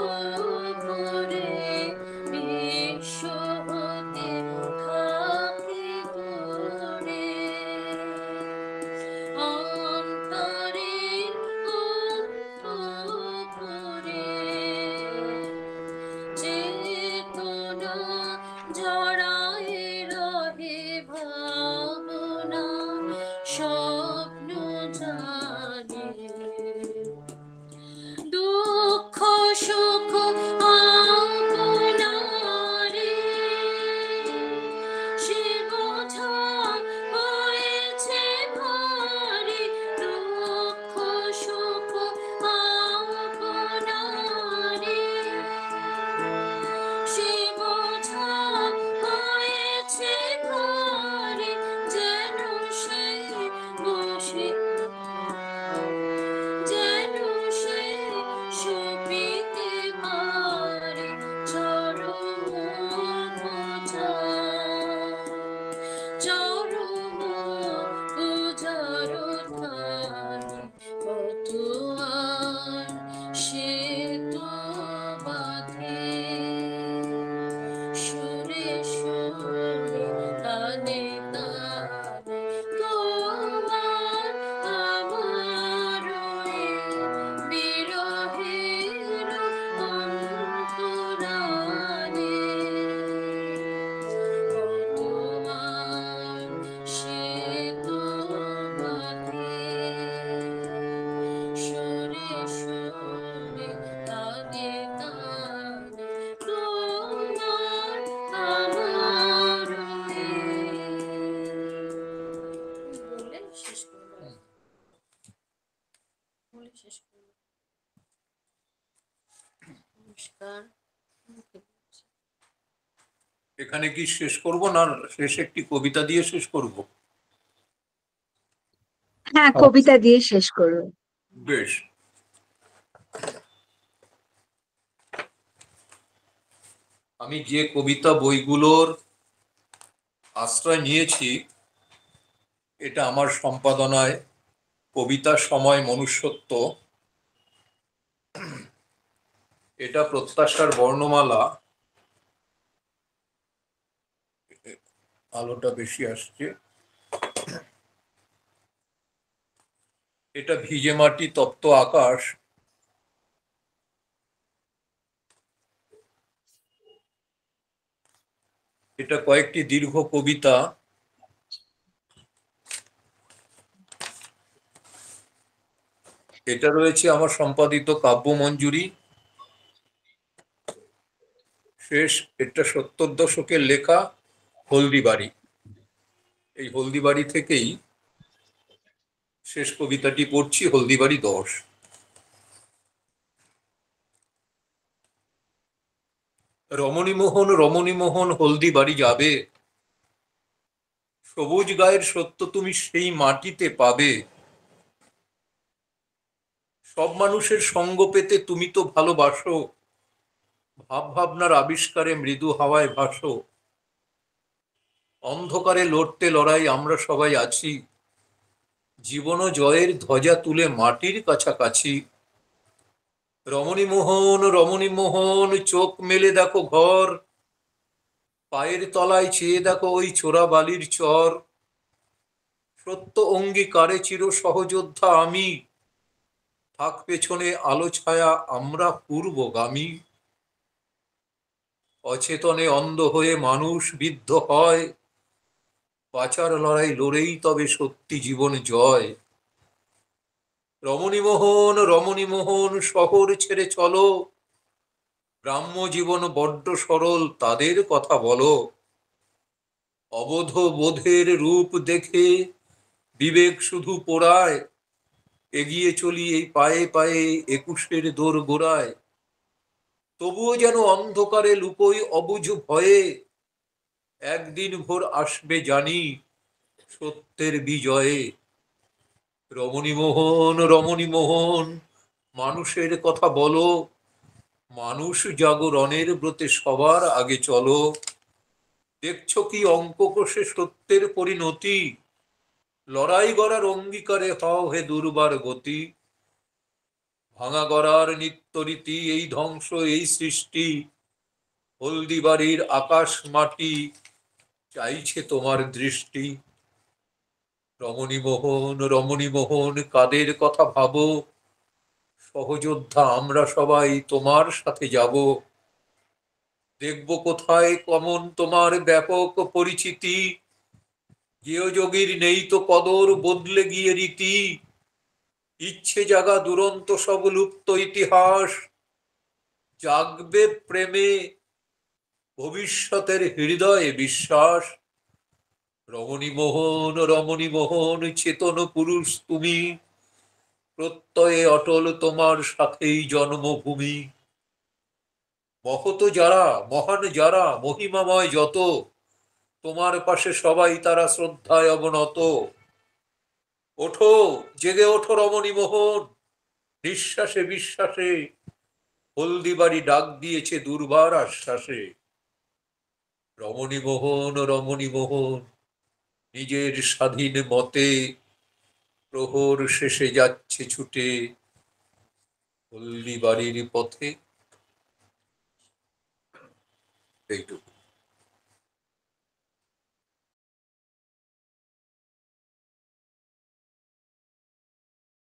অন্তঃপুরে বিশ্ব হতে থাকে দূরে। জানে, দুঃখ সুখ আপনারে সে বোঝা হয়েছে ভারী, দুঃখ সুখ আপনারে সে বোঝা হয়েছে ভারী, যেন সে বসে যেন সে সপিতে পারে চরম পূজা, চরম পূজার থানে কত আর সে তো বাঁধে, সুরে সুরে তানে তানে তোমার আমার বিরহের অন্তরালে কত আর সে তো বাঁধে, সুরে সুরে তানে তানে তোমার আমার বলে শেষ করবো, বলে শেষ করবো। নমস্কার। এখানে কি শেষ করব না শেষ একটি কবিতা দিয়ে শেষ করব? হ্যাঁ, কবিতা দিয়ে শেষ করো। বেশ, আমি যে কবিতা বইগুলোর আশ্রয় নিয়েছি এটা আমার সম্পাদনায় কবিতা সময় মনুষ্যত্ব, এটা প্রত্যাশার বর্ণমালা, আলোটা বেশি আসছে, এটা ভিজে মাটি তপ্ত আকাশ, এটা কয়েকটি দীর্ঘ কবিতা, এটা রয়েছে আমার সম্পাদিত কাব্যমঞ্জুরি, শেষ এটা 70 দশকের লেখা হলদিবাড়ি। এই হলদিবাড়ি থেকেই শেষ কবিতাটি পড়ছি, হলদিবাড়ি 10। রমণীমোহন রমণীমোহন হলদিবাড়ি যাবে, সবুজ গায়ের সত্য তুমি সেই মাটিতে পাবে, সব মানুষের সঙ্গ পেতে তুমি তো ভালোবাসো, ভাব ভাবনার আবিষ্কারে মৃদু হাওয়ায় ভাসো, অন্ধকারে লড়তে লড়াই আমরা সবাই আছি, জীবন ও জয়ের ধ্বজা তুলে মাটির কাছাকাছি। রমণীমোহন রমণীমোহন চোখ মেলে দেখো ঘর, পায়ের তলায় চেয়ে দেখো ওই চোরা বালির চর, সত্য অঙ্গীকারে চির সহযোদ্ধা আমি, থাক পেছনে আলো ছায়া আমরা পূর্বগামী। অচেতনে অন্ধ হয়ে মানুষ বিদ্ধ হয়, বাঁচার লড়াই লড়েই তবে সত্যি জীবন জয়। রমণীমোহন রমণীমোহন শহর ছেড়ে চলো, গ্রাম্য জীবন বড্ড সরল তাদের কথা বলো, অবোধ বোধের রূপ দেখে বিবেক শুধু পোড়ায়, এগিয়ে চলি এই পায়ে পায়ে 21-এর দোর গোড়ায়, তবুও যেন অন্ধকারে লুকোই অবুঝ ভয়ে, একদিন ভোর আসবে জানি সত্যের বিজয়ে। রমণীমোহন রমণীমোহন মানুষের কথা বলো, মানুষ জাগরণের ব্রতে সবার আগে চলো, দেখছো কি অঙ্ক কষে সত্যের পরিণতি, লড়াই গড়ার অঙ্গীকারে হও হে দুর্বার গতি, ভাঙা গড়ার নিত্য রীতি এই ধ্বংস এই সৃষ্টি, হলদিবাড়ির আকাশ মাটি চাইছে তোমার দৃষ্টি। রমণীমোহন রমণীমোহন কাদের কথা ভাবো, সহযোদ্ধা আমরা সবাই তোমার সাথে যাব, দেখব কোথায় কমন তোমার ব্যাপক পরিচিতি, গেয়যোগীর নেই তো কদর বদলে গিয়ে রীতি, ইচ্ছে জাগা দুরন্ত সব লুপ্ত ইতিহাস, জাগবে প্রেমে ভবিষ্যতের হৃদয়ে বিশ্বাস। রমণী মোহন চেতন পুরুষ তুমি, প্রত্যয়ে অটল তোমার সাথেই জন্মভূমি। মহত যারা, মহান যারা, মহিমাময় যত, তোমার পাশে সবাই তারা শ্রদ্ধায় অবনত। ওঠো, জেগে ওঠো রমণী মোহন, নিঃশ্বাসে বিশ্বাসে হলদিবাড়ি ডাক দিয়েছে দুর্বার আশ্বাসে। রমণী মোহন নিজের স্বাধীন মতে প্রহর শেষে যাচ্ছে ছুটে হলদিবাড়ির পথে। এইটুকু।